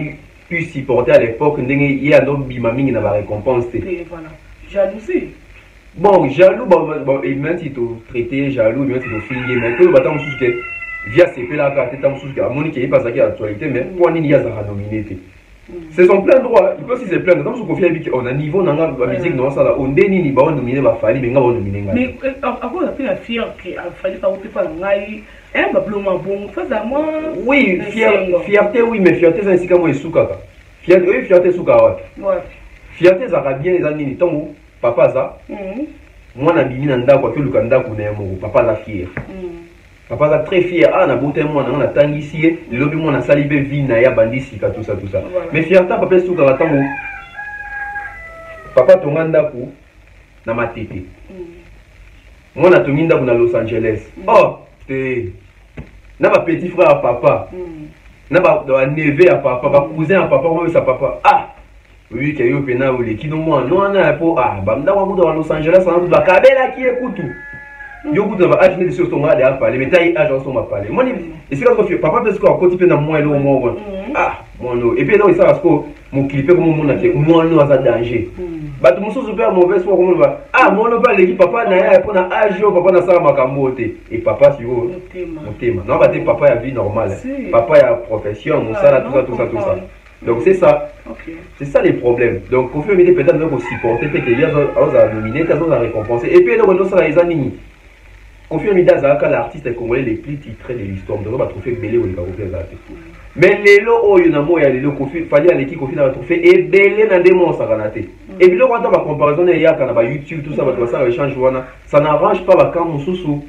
pu supporter à l'époque, il y a un autre bimami qui n'a pas récompensé. Voilà, jalousie. Bon, jaloux, bon, et même si tu traité jaloux, même si tu filé, mais tout le bâtard, on que via ces là quand tu es en Monique qui pas ça qui actualité mais pour il y a ça nominé c'est son plein droit il peut si c'est plein dans ce qu'on fait on a niveau dans la musique dans ça là on déni ni ba on nominé ba fali mais on nominé mais avant la plus la fière que fallait pas pas ngai ba bloma bon ça moi oui fierté oui mais fierté ça c'est comme souka fierté souka ouais fierté ça va bien les années ni temps papa ça moi na bimi na ndako to lukanda ko na mo papa la fier papa est très fier. Ah, na beauté moi, on a tangi ici. Le lobby moi, on a salibé vina ya bandisi tout ça. Voilà. Mais fierté, papa est sous la tango. Papa tonganda ku na matete. Moi, na tominda ku na Los Angeles. Oh, te. Na ba petit frère à papa. Na ba neveu à papa, ba cousin à papa, moi sa papa. Ah. Oui, qu'il y a eu pena ou les qui non moi, non na po ah, ba mda wa dans Los Angeles, on va kabela qui écoute. Yo vous devez acheter des choses on va parler mais taille agence on va parler moi et c'est quand papa peut se quoi côté pe na moi là au moins ah mon et puis là il ça parce que mon clipé comme mon na que moi non ça danger ba tout monde super mauvais soit comme va ah moi non pas l'équipe papa na ya pour na age papa na ça makambo et papa si vous mon thème non ba papa a vie normale papa a profession on ça tout ça donc c'est ça c'est ça les problèmes donc Kofi Olomide peut-être donc supporter peut-être il y a à nominer ils ont à récompenser et puis là on ça les années Kofi Olomide est l'artiste congolais les plus titrés de l'histoire. Donc on va trouver belé ou les artistes. Mais les lots où il y en a moins, il y a les lots Kofi, fallait à l'équipe Kofi n'a trouvé et belé dans des mots ça ganaté. Et puis là quand on va comparaison il y a quand on va YouTube tout ça va ça échange ça n'arrange pas quand on sous.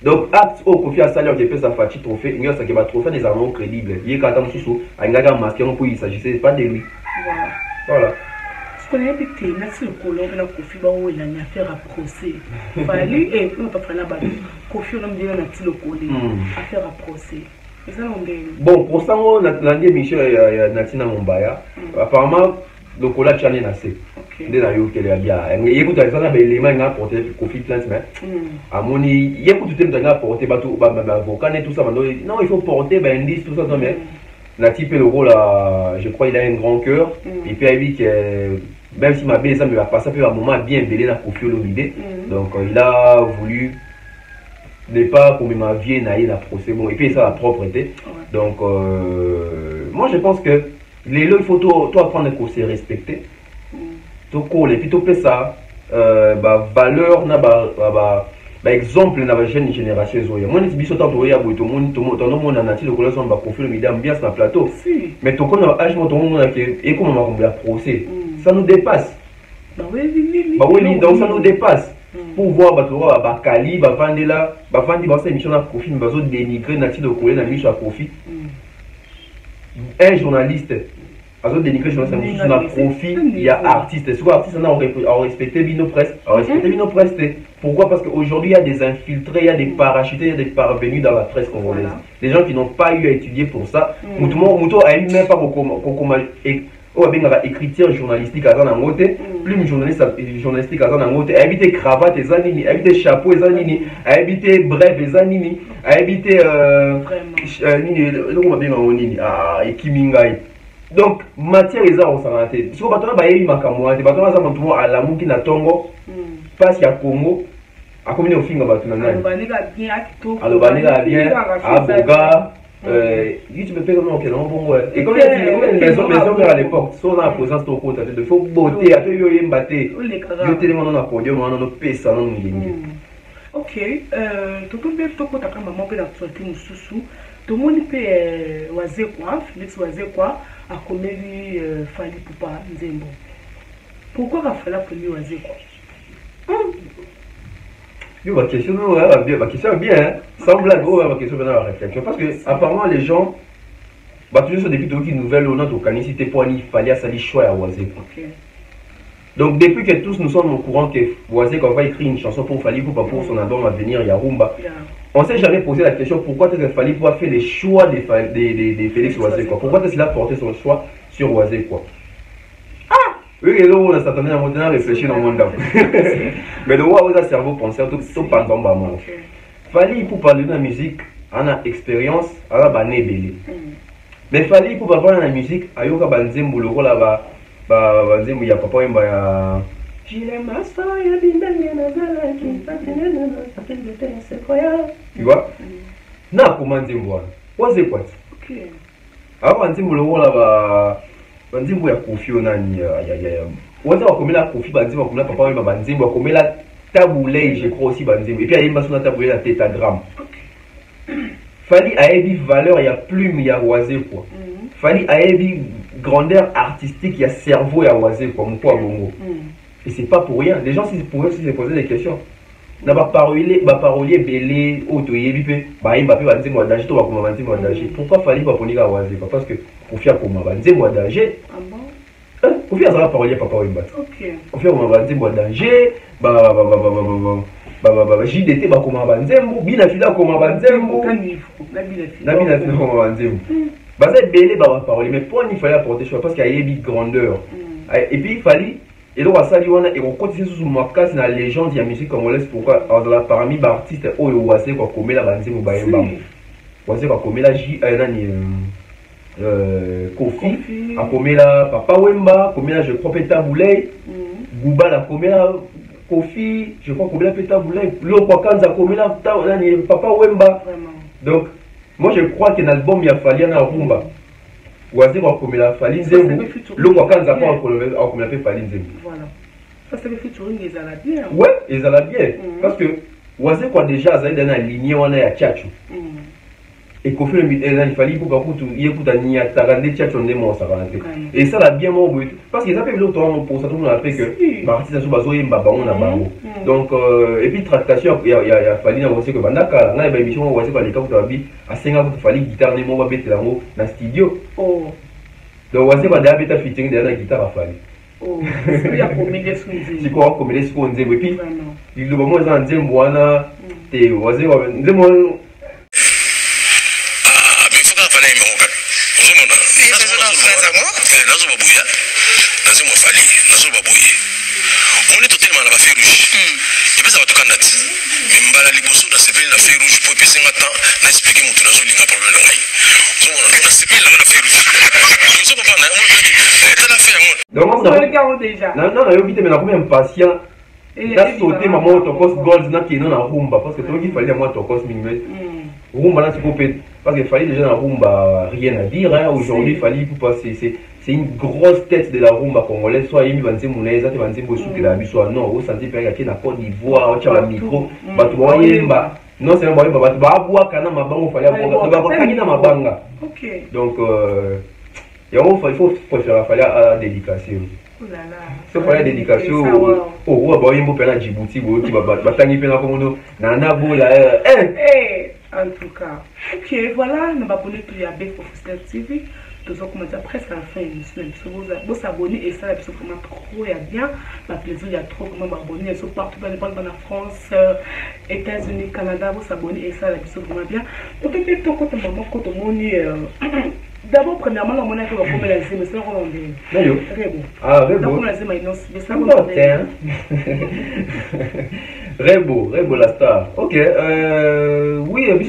Donc acte au Kofi a salé qui fait sa fatigue trophée, il y a ça qui va trophée des armes crédibles. Il y a quand on sous a un gars masqué pour il s'agissait pas de lui. Voilà. On a dit que merci au colon de la Kofi Bao et la affaire à procès. Fallu et on pas faire la balle. Kofi on me dit on a le collé affaire à procès. Bon pour ça on a landé Michel et Natina Mombaya. Apparemment lokola chane na se nde na yo kele bia yekuta ezana ba élément nga porter Kofi Plainte mais amoni yekuta te nga porter bato ba avocat et tout ça non il faut porter ba indice tout ça non mais na type le rôle je crois il a un grand cœur et puis il que même si ma belle ça me va passer un moment bien belé na Kofi Olomide donc il a voulu ne pas comme ma vie naïe la procès bon et puis ça la propreté donc moi je pense que les lois il faut tout apprendre à se respecter tout cool et puis tout fait ça valeur na exemple na ba jeune génération zoya moi niti biso tanto ya boito mon to monde na ti le collège on va confier le média ambiance na plateau mais to connait âge mo to monde ke et comme on va procès ça nous dépasse oui donc ça nous dépasse pour voir bato ba kali ba vandela ba vandi ba sa émission na Kofi bazo dénigrer na ti le collège na mission à Kofi un journaliste azo dénigrer journaliste na profit il y a artiste c'est quoi artiste on respecter bino presse pourquoi parce qu'aujourd'hui il y a des infiltrés il y a des parachutés il y a des parvenus dans la presse congolaise des gens qui n'ont pas eu à étudier pour ça muto a eu même pas comment écriture journalistique à dans côté plume journalistique à dans côté éviter cravate et zanini éviter chapeau et zanini éviter bref et zanini éviter nini le comment bien on nini ekimingai donc matière eza on s'arrêter si on va ba yebi makamwa te ba za montumo ala muki na tongo passe ya Congo a combien au finga ba tuna nani alobanega bien aboga tu me fais comment non bon et comme les maisons à l'époque sont en présence ton côté de faut beauté à yo yembaté yo tellement na podium on no pesa non ngi ok to peut bien to kota kama maman pe na sorti mususu to moni pe waze quoi Félix waze quoi a commis Fally Ipupa Nzembo. Pourquoi il a fallu appeler waze quoi Yo, ma question est bien, sans blague, ma question est bien la réflexion. Parce que, apparemment, les gens, toujours sur des vidéos qui nouvelles au nom de canicité pour aller fallait ça les choix à Wazé. Donc, depuis que tous nous sommes au courant que Wazé va écrire une chanson pour Fally Ipupa pour son album à venir, Yarumba, on ne s'est jamais posé la question pourquoi est-ce que Fally Ipupa fait les choix des Félix Wazé quoi. Pourquoi est-ce qu'il a porté son choix sur Wazé quoi. Oui, et là, on a s'attendait à monter à réfléchir dans le monde. Mais le roi a cerveau penseur, tout pendant le moment. Fally Ipupa parler de la musique, on a expérience, on a bané belé. Mais Fally Ipupa parler de la musique, ayoka banzembo le rôle là-bas, banzembo ya papa yemba ya. Tu vois? Na comment nzembo? What's it what? Ok. Alors banzembo le rôle là-bas. Banzimbo ya Kofi onani waza wakomela Kofi banzimbo wakomela papa wema banzimbo wakomela taboulay je crois aussi banzimbo et puis ayemba sona taboulay na tétagramme Fally ayebi valeur ya plume ya Wazé quoi Fally ayebi grandeur artistique ya cerveau ya Wazé quoi mon poids bongo et c'est pas pour rien les gens si pouvaient se poser des questions na ba parolier belé otoyebi pe ba yemba pe banzimbo wa danger to bakoma banzimbo wa danger pourquoi Fally pas ponika Wazé quoi parce que Kofi akoma banzimbo wa danger Kofi azala parolier papa wemba Kofi akoma banzimbo wa danger JDT bakoma banzembo bina fila akoma banzembo na bina fila akoma banzembo baza belé ba parolier mais pour il fallait apporter choix parce qu'il y a yebi grandeur et puis Fally et donc à ça et on continue sous ma casse la légende de la musique congolaise pourquoi parmi les artistes oyo Wazé kwa komela banzembo bayemba Wazé kwa komela nani Kofi a komela papa wemba komela je crois Peta Boulay Gouba la komela Kofi je crois komela Peta Boulay lo kwa kanza komela nani papa wemba donc moi je crois que l'album il y a fallu na rumba Wazé kwa komela Fally Nzembo lo kwa kanza kwa komela pe Fally Nzembo voilà ça c'est le featuring des ala bien ouais ils ala bien parce que Wazé kwa déjà azali dans la lignée wana ya Tchatcho et Kofi il fallait pour que tu écoutes ni à tarande Tchatcho ndemo ça va et ça la bien mon but parce qu'ils appellent l'autre pour ça tout le monde après que artiste sur bazo yemba bango na bango donc et puis tractation il y a Fally na Wazé que bandaka na ba émission Wazé kwa leka pour bi a senga pour Fally guitare ndemo ba betela ngo na studio donc Wazé ba da beta featuring de la guitare à Fally il y a comédie sous c'est quoi comédie sous Nzembo et puis il le moment dans Nzembo wana te Wazé wa Nzembo nazo mo fali nazo baboye on est totalement na ba feu rouge et puis ça va toka ndati mais mbala liboso na sepeli na feu rouge pour pesa ngata na expliquer mutu nazo linga problème na ngai so na sepeli na feu rouge so papa na moi tu la fait donc déjà non yo vite mais na combien impatient là sauter maman tokos gold na kino na rumba parce que toi il fallait moi tokos minimum rumba là c'est pour parce qu'il fallait déjà la rumba rien à dire hein. Aujourd'hui il fallait pour passer c'est une grosse tête de la rumba congolaise soit il va dire mouneza tu vas dire pour soutenir la soit non au senti pas qu'il y a na Côte d'Ivoire tu as le micro bah tu vois yemba non c'est un boy bah tu vas boire kana mabango fallait avoir bah bakani na mabanga OK donc il faut préférer fallait à dédicacer. Oh là là. C'est pas la dédication. Oh, bah il faut faire la Djibouti, qui va batangi pena comme nana bola. En tout cas, ok, voilà, nous allons abonner plus à Bek Professionnel TV. Nous allons commencer presque à la fin de l'émission. Vous vous abonnez et ça, la personne vraiment trop bien. Ma plaisir, il y a trop comment m'abonner. Ils sont partout dans la France, États-Unis, Canada. Vous abonnez et ça, la personne vraiment bien. Donc, peut-être que quand maman, quand on d'abord, premièrement, on a fait la première zime, mais c'est un Hollandais. Très beau. Ah, très beau. Donc, on a zime, mais c'est un Hollandais. Rebo la star. Ok. Oui, il y a des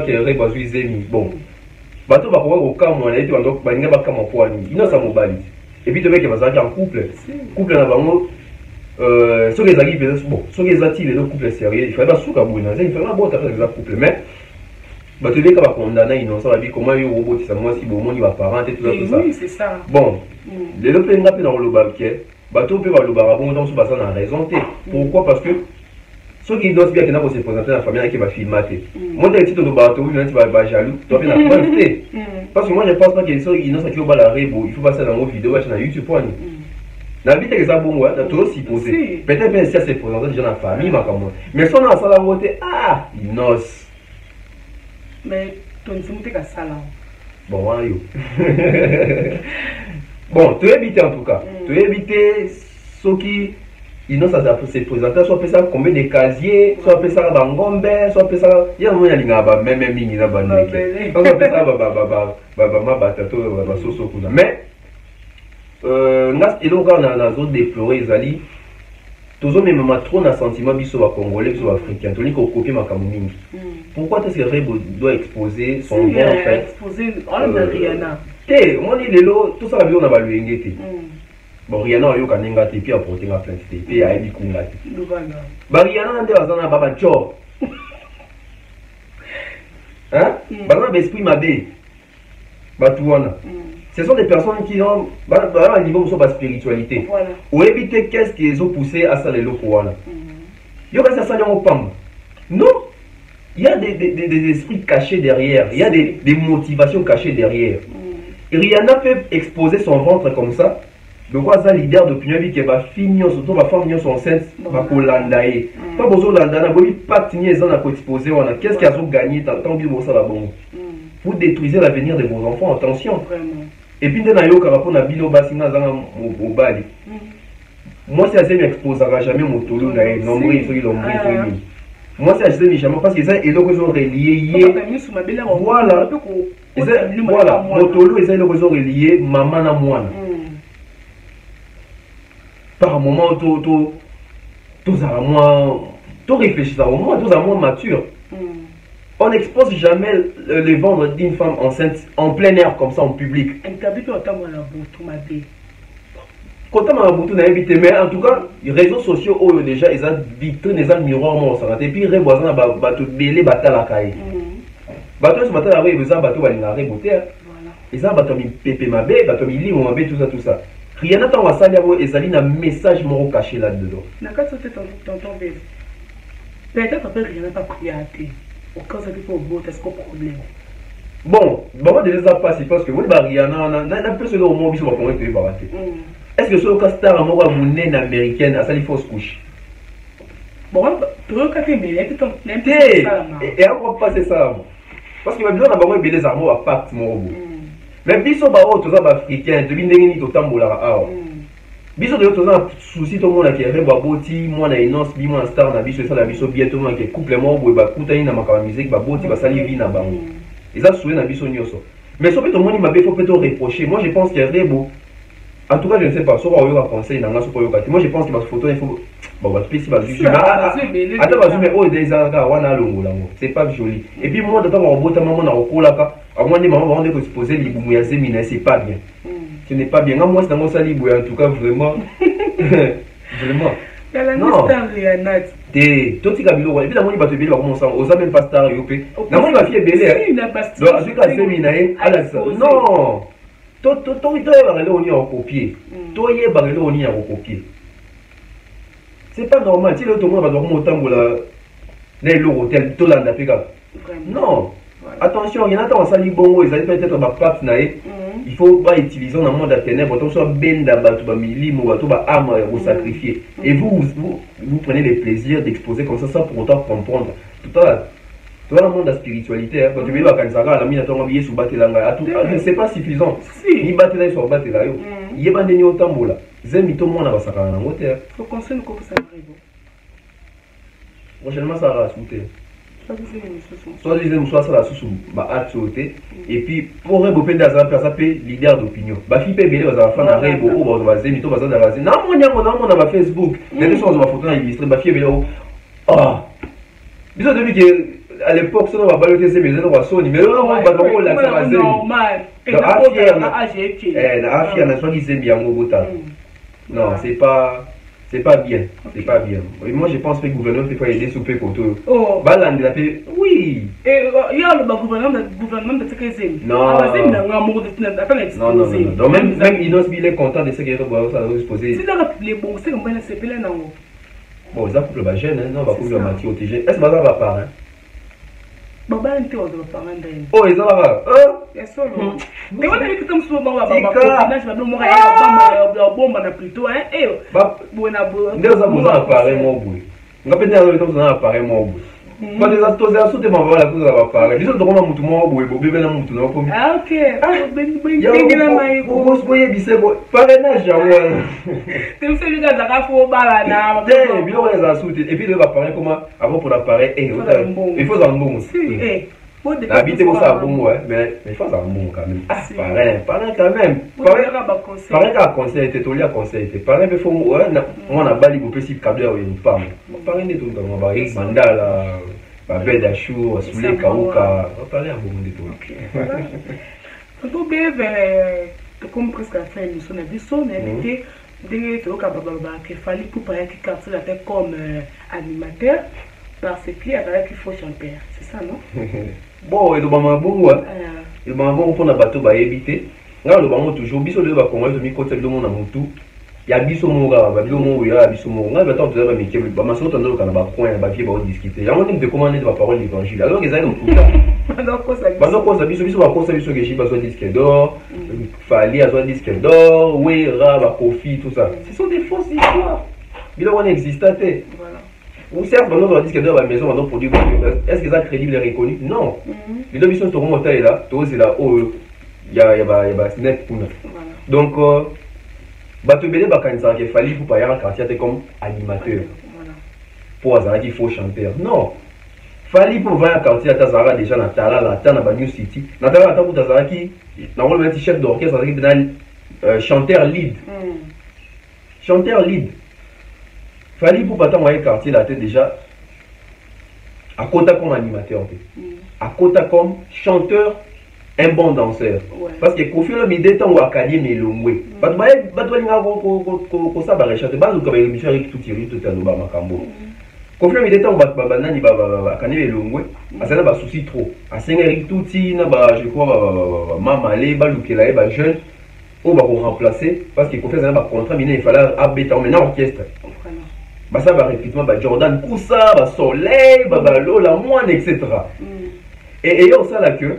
qui est Rebo Zemi. Bon. Bateau va pouvoir au cas où on a été donc baninga ba kama poani. Il n'a sa mobile. Et puis le mec va s'arrêter en couple. Couple na bango. Sur les amis bon, sur les atis les deux couples sérieux, il fallait pas souka bouna. Il fallait pas bon taper les couple mais bateau le mec va condamner innocent la vie comment il robot ça moi si bon il va parent et tout ça. Oui, c'est ça. Bon. Les deux plein rapide dans le balquet. Bateau peut va le barabon dans ce bassin en raison. Pourquoi? Parce que ceux qui doivent bien qu'ils n'ont pas se présenter la famille qui va filmer. Moi, j'ai dit que le bateau, tu vas jaloux, tu vas faire la quantité. Parce que moi, je pense pas qu'il y ait ceux qui n'ont pas qui la rebo. Il faut passer dans vos vidéos, sur YouTube. La vie est bon, tu as toujours s'y poser. Peut-être que si elle se présente déjà dans la famille, mais si on a ça la beauté, ah, il noce. Mais ton c'est qu'à ça là. Bon, bon, tu évites en tout cas. Tu évites ceux qui. Sinon, ça se présenter, soit ça combien de casiers, soit ça bangombe, soit ça. Il y a un moyen de même mini na banque. Soit ça batato, soso kuna. Mais, il y a une zone déplorée, Zali. Toujours même trop na sentiment biso va congolais, biso africain. Toni ko copier ma kamumingi. Pourquoi est-ce que Rebo doit exposer son bon en fait? Exposer en Rihanna. Moi ni lelo tout ça la vie on a baluengete. Bon, Rihanna, il y a un peu de apporter la plainte. Il y a un peu de bah, Rihanna, il y a un peu de hein? Bah, l'esprit m'a dit. Bah, tout le ce sont des personnes qui ont un niveau de spiritualité. Ou éviter qu'est-ce qu'ils ont poussé à ça les locaux. Il y a ça non, il y a des esprits cachés derrière. Il y a des motivations cachées derrière. Rihanna peut exposer son ventre comme ça. Donc, ça leader d'opinion qui va finir, surtout ma femme sont enceintes, va colandailler. Pas besoin de l'andana, pas tenir les gens à exposer. Qu'est-ce qu'ils ont gagné tant bien ça là bon? Vous détruisez l'avenir de vos enfants, attention. Et puis, dans le cas où on a bilo basina au bali. Moi, si je m'exposerai jamais mon tolo, nombril, moi, si je jamais parce que ça est le réseau relié. Voilà. Voilà. Mon tolo est le réseau relié, maman à moi. Par moment, tu réfléchis à moi, tu as moins mature. On n'expose jamais les ventres d'une femme enceinte en plein air comme ça en public. Mais en tout cas, les réseaux sociaux, déjà, ils ont vitrine, ils ont miroir, et puis les voisins, ils ont belé la caille. Bateau ce matin, ils ont bateau, ils ont beauté. Ils ont bateau, pépé ma bé, bateau, ils ont tout ça. Rien n'attend à ça, il y a un message moro caché là-dedans. Peut-être que rien n'a pas prié. Au cas où il faut beau, est-ce qu'on problème? Bon, bon, déjà passé parce que vous, Rihanna, on a peu de mots qui sont pas baratés. Est-ce que ce cas star à moi, mon naine américaine, à ça, il faut se coucher? Bon, tu veux qu'à faire et encore passer ça. Parce qu'il va bien avoir des armes à pacte, mon mais biso ba o toza ba africain to bindenge ni to tambola awa biso de toza souci to mona ke rebo boti mona inos bi mona star na biso ça la biso bientôt mona ke couple mo boy ba kutani na makama musique ba boti ba sali vi na bango eza soué na biso nyoso mais so pe to moni mabe faut peut reprocher moi je pense que Rebo En tout cas, je ne sais pas. Soit on a conseil, moi je pense que ma photo, il faut. Bon, bah, si attends, mais oh, des c'est pas joli. Et puis, moi, de temps en temps, maman, on a à moi, maman, on est exposé, c'est pas bien. Ce n'est pas bien. Moi, c'est dans mon sali, en tout cas, vraiment. Vraiment. Non. Tout ce cabilo, et puis la monnaie va te payer comme ça, on même pas star yopé. La monnaie va fier belé. Donc, à ce cas, c'est minaé. Non. Toi, on y a copié. Toi, il y a on y a copié. C'est pas normal. Si l'autre monde va dormir au temps où la l'hôtel, tout l'an d'Afrique. Non. Attention, il y en a dans ça, les bons, ils allaient peut-être ma pape naïe. Il faut pas utiliser dans le monde à ténèbres. Attention, ben d'abord, tu vas mili, tu vas arme ou sacrifier. Et vous prenez le plaisir d'exposer comme ça sans pour autant comprendre. Tout à dans le monde de la spiritualité, quand tu veux à Kansara, la mine à ton habillé sous Batelanga, c'est pas suffisant. Ni Batela sur Batela, il y a des au tambola. Zemi tout le monde a sa carrière en hauteur. Il faut qu'on se nous coupe ça arrive. Prochainement, ça va sauter. Soit deuxième, soit ça va sous ma sauter. Et puis, pour un beau pays d'Azara, ça peut leader d'opinion. Ma fille peut bien, on va faire un rêve, on va zemi, tout va s'en non, on a Facebook. Les deux choses, on va photo illustrer. Ma fille est bien. Ah! Bisous depuis que. À l'époque, ça ne va pas le laisser, mais on va sonner. Mais là, on va pas le laisser. C'est normal. Non, c'est pas bien. C'est pas bien. Et moi, je pense que le gouvernement peut pas aider sous peu contre. Oh. Oui. Et il y a le gouvernement de Tsekazem. Non. Non. Même Inos, il est content de ce qu'il va exposer. C'est dans les bons, c'est comme ça, c'est plein d'en haut. Bon, ça coupe le jeune, non, on va couper le mati au TG. Est-ce que ça va pas, hein? Oh, ils ont là. Mais on a vu que comme souvent, on va plutôt, hein? Et on a appareil, mon bout. On a peut-être un appareil, mon bout. Quand les astos à sauter, on va la cause à l'appareil. Ils ont droit à mon tout mon bout et bébé dans mon tout. Ah, ok. Il y a un gros boyer, c'est bon. Parrainage, tu me fais le gars de la faux balana. Bien, on les a sautés. Et puis, il va parler comment avant pour l'appareil. Il faut un bon. Habiter pour ça, bon, ouais, mais il faut un bon quand même. Ah, parrain quand même. Parrain qu'à conseil, t'es tolé à conseil. Parrain, il faut, ouais, on a bali pour précis câble ou une femme. Parrain, des trucs comme ça, Rick Mandala, Babel Dachou, Soulé Kaouka. On va parler un bon de tout. On peut bien comme presque à la fin de l'émission, on a dit ça, on a invité des trucs à Bababa qu'il fallait pour parler qui quartier la tête comme animateur. Parce qu'il y a qu'il faut chanter, c'est ça, non? Bon, il y a un bon ouais. Il y a un bon pour un bateau à éviter. Là, le bateau toujours, biso de bateau, moi je me côté de mon amour. Il y a biso mon gars, il y a biso mon gars, il y a biso mon gars, il y a biso mon gars, il y a biso mon gars, il y a biso mon gars, il y a biso mon gars, il y a biso mon gars, il y a biso mon gars, il y a biso mon gars, il y a biso mon gars, il y a biso disque d'or, Fali a besoin de disque d'or, Wera, Kofi, tout ça. Ce sont des fausses histoires. Il y a existé. Ou certes, maintenant, on va dire que dans la maison, on va produire. Est-ce que ça crédible et reconnu? Non. Les deux missions seront montées là. Tout c'est là. Oh, il y a Snap pour nous. Donc, Bateau Bélé, il fallait pour pas y aller en quartier comme animateur. Pour Azara qu'il faut chanter. Non. Fallait pour voir un quartier à Tazara déjà dans Tala, la Tana, dans New City. Dans Tala, pour Tazara qui, normalement, chef d'orchestre, chanteur lead. Chanteur lead. Fallait pour pas t'envoyer quartier la tête déjà à côté comme animateur, à côté comme chanteur, un bon danseur. Parce que Kofi le midi temps ou Akadie mais l'ongwe. Pas de bail, pas de bail ko ça va chanter. Pas de comme il fait tout tirer tout à l'oba makambo. Kofi le midi temps ou banani ba Akadie mais l'ongwe. À ça n'a pas souci trop. À 5 heures tout ti na ba je crois maman les ba lukela ba jeune. On va remplacer parce qu'il Kofi ça n'a pas contrat mais il fallait abéter maintenant orchestre. Bah ça va répétement bah Jordan Koussa, bah Soleil, bah Lola Moine, etc. Et il y a aussi là que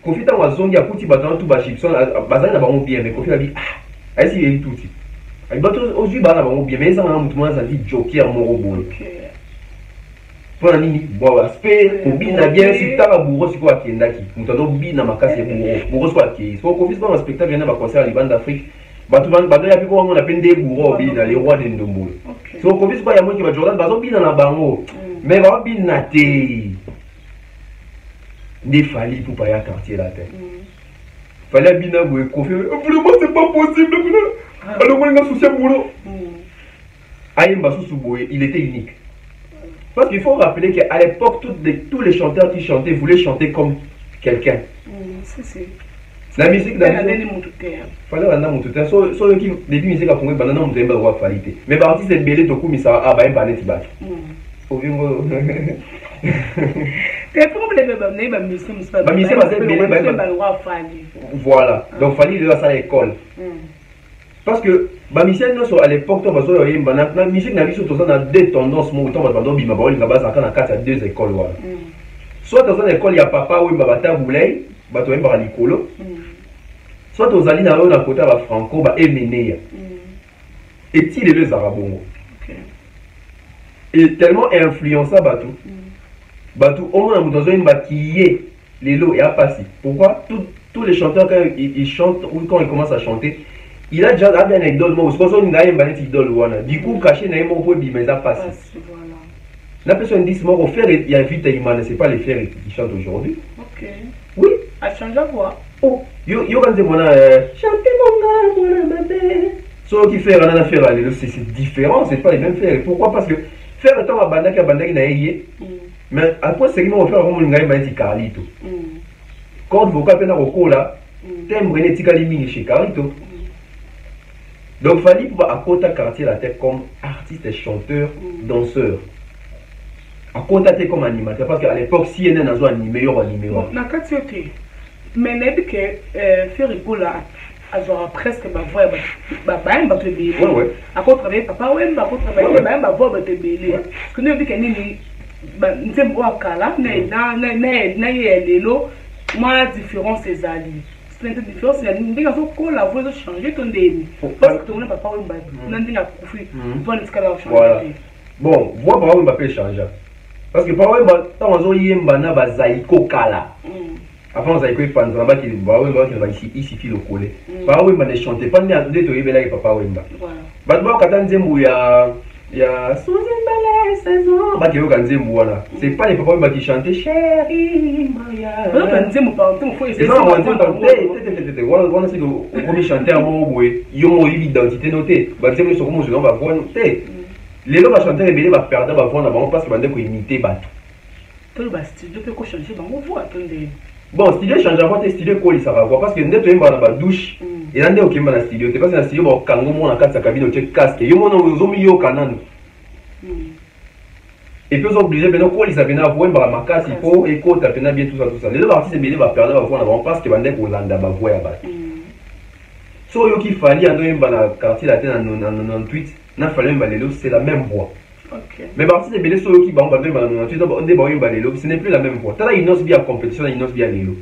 Kofi ta wazongi a kuti battant tout bah Gibson, bah ça n'a pas bien mais Kofi a dit ah est-ce qu'il est tout petit. Il bat aujourd'hui bah là bah bien mais ça n'a pas ça dit Joker mon robot. Pour nini bon aspect Kobi na bien si ta bourreau c'est quoi qui ndaki. Mutando bi na makasi bourreau quoi qui. So Kofi c'est pas un spectacle vient à concert à l'Iban d'Afrique. Batuman batoya piko on appelle des bourreaux bi dans les rois de Ndombo. So Kofi pas ya mo ki ba Jordan bazo bi na bango. Mais ba bi na te. Des fali pour pas y quartier la tête. Fallait bien avouer Kofi. Vraiment c'est pas possible. Alors, on a souci à boulot. Ayemba Sousouboé, il était unique. Parce qu'il faut rappeler qu'à l'époque, tous les chanteurs qui chantaient voulaient chanter comme quelqu'un. La musique, il fallait un mon tout temps. Soit qui depuis musique à Congo, banana on devait avoir qualité. Mais par contre, c'est belé de coup, mais ça a pas net bat. Voilà. Donc fallait de ça à l'école. Parce que Bamisien à l'époque, la musique n'a deux tendances. Il y a deux écoles. Soit dans une école, il y a papa ou Babata Boulay, Batoem Baralicolo. Soit aux alliés dans un côté à Franco, Emeneya. Et il est le Zarabongo. Et tellement influença Batou. Batou, au moins, dans une qui est les lots et à passer. Pourquoi tous les chanteurs, quand ils chantent ou quand ils commencent à chanter, il a déjà un idole, mais il a une idole. Du coup, caché dans un mot, mais ça passe. La personne dit, moi, au faire, il y a vite à Imane, c'est pas les frères qui chantent aujourd'hui. Ok. Oui. Elle change la voix. Oh, yo quand c'est mon chanter mon bébé. Ce qui fait un affaire, c'est différent, c'est pas les mêmes faire. Pourquoi? Parce que faire le temps à Banda qui n'a yé. Mais après, c'est qu'il m'a offert vraiment une gamme de Carlito. Quand vous capez au cours là, t'aimes René Tikalimi chez Carlito. Donc, il fallait pour à côté quartier la tête comme artiste, chanteur, danseur. À côté comme animateur, parce qu'à l'époque, si il y a un animé, il y aura animé. Mais il y a que faire là, alors presque ma voix, ma te bélé. À côté travailler papa, ouais, à côté travailler, ma voix te bélé. Parce que nous, dit que nous sommes au Kala, moi, différence des alliés. C'est une différence, c'est que la voix de changer ton début. Parce que ton papa, on a dit que tu vas changer. Bon, voix par exemple, peut changer. Parce que par exemple, quand on a un zaïko kala, après on a zaïko panzamba qui va ici le coller. Par exemple, on ne chantait pas ni à deux tours et papa wemba. Bah quand on dit il y a sous une belle saison. Bah qui est voilà. C'est pas les papa wemba qui chantaient chérie Maria. On dit mon parent, il faut essayer. Non, on dit on sait que on chanter un mot ouais. Ils ont une identité notée. Bah c'est sur comment je va voir noter. Les gens vont chanter les bébés, vont perdre, vont voir d'abord parce que vont imiter Batou. Tout le studio peut changer, on voit attendez. Bon, studio change avant tes studio quoi, ça va voir parce que nous tu es dans la douche et là on est dans la studio, tu passes dans la studio bon quand on a quatre sa cabine tu casque, yo mon on milieu canan. Et puis on est obligé maintenant quoi, ils avaient à voir dans ma casse, il faut éco taper bien tout ça. Les artistes les bébés vont perdre, vont voir d'abord parce que vont être au landa va voir à Batou. So yo qui fallait dans un quartier la tête dans tweet. C'est la même voix. Mais partie des bébés qui ce n'est plus la même voix. T'as une bien compétition, une bien l'élo.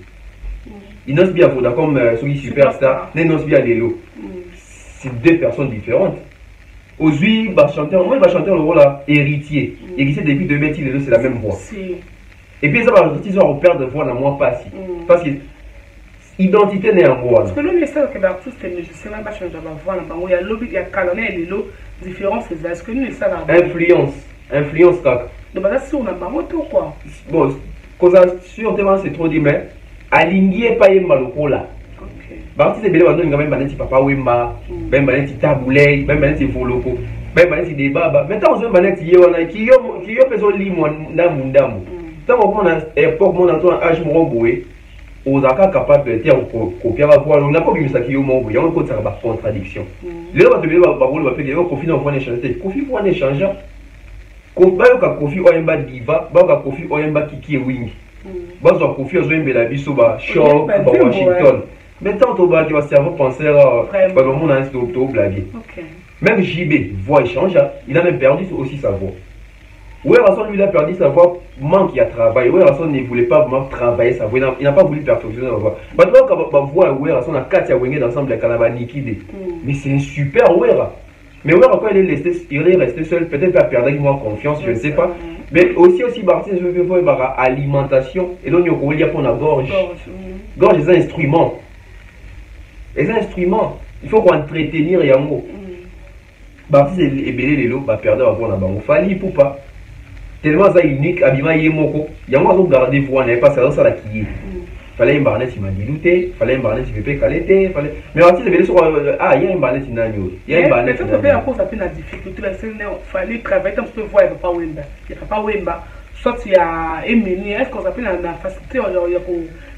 Une bien Vodacom, celui superstar, une bien l'élo. C'est deux personnes différentes. Aujourd'hui, chanteur, moi, il va chanter le rôle là, héritier. Héritier depuis 2000, c'est la même voix. Et puis ça va perdre de voix dans moi pas si. Parce que identité n'est en voix. Parce que le message que l'artiste est musicien, il va changer la voix. Il y a lobby, il y a calonné, il y a différence. Est-ce que nous, ça va influence, caca. Donc, si on a pas moto, quoi. Bon, cause sur tellement c'est trop dit, mais aligné pas y maloko là. Parce que c'est bien, on a même baneti papa wemba, même baneti taboulay, même baneti voloko, même baneti debaba. Maintenant, on a baneti yéwana qui yo peso limo ndamu. Tant qu'on a époque, mon entourage âge moroboué. Aux accords capables de faire copier la voix, on n'a pas vu ça qui est au monde, il y a un côté de contradiction. Les gens vont te dire, Kofi n'a pas échangé. Kofi va échanger. Kofi Oyemba Diva, Kofi Oyemba Kiki Wing. Kofi Oyemba la biso ba Shop, Washington. Maintenant, tu vas servir penser à le monde a un blaguer. Même JB, voix échange, il a même perdu aussi sa voix. Ouais, Rasson lui a perdu sa voix, manque à travail. Ouais, Rasson ne voulait pas vraiment travailler sa voix. Il n'a pas voulu perfectionner sa voix. Maintenant, quand on voit ouais, Rasson a 4 Wengé d'ensemble avec Kanaba Nikide. Mais c'est un super Ouera. Mais Ouera, quand il est resté seul, peut-être pas perdre moins confiance, je ne sais pas. Mais aussi, Barty, je veux voir alimentation. Et donc, il y a pour la gorge. Gorge, c'est un instrument. Les instruments, il faut qu'on entretenir et en gros. Barty, c'est belé les lots, perdre avant la banque. Fallait pour pas. Tellement ça unique, Abima Yemoko, il y a moi qui garder voix, n'est pas ça la qui est. fallait une barnette il m'a diluté, fallait une barnette il peut caléter, fallait mais aussi de sur ah il y a une barnette il y a une barnette mais ça peut à cause de la difficulté là c'est fallait travailler un peu voir pas Wemba il y a pas Wemba soit il y a Emily est-ce qu'on s'appelle la facilité il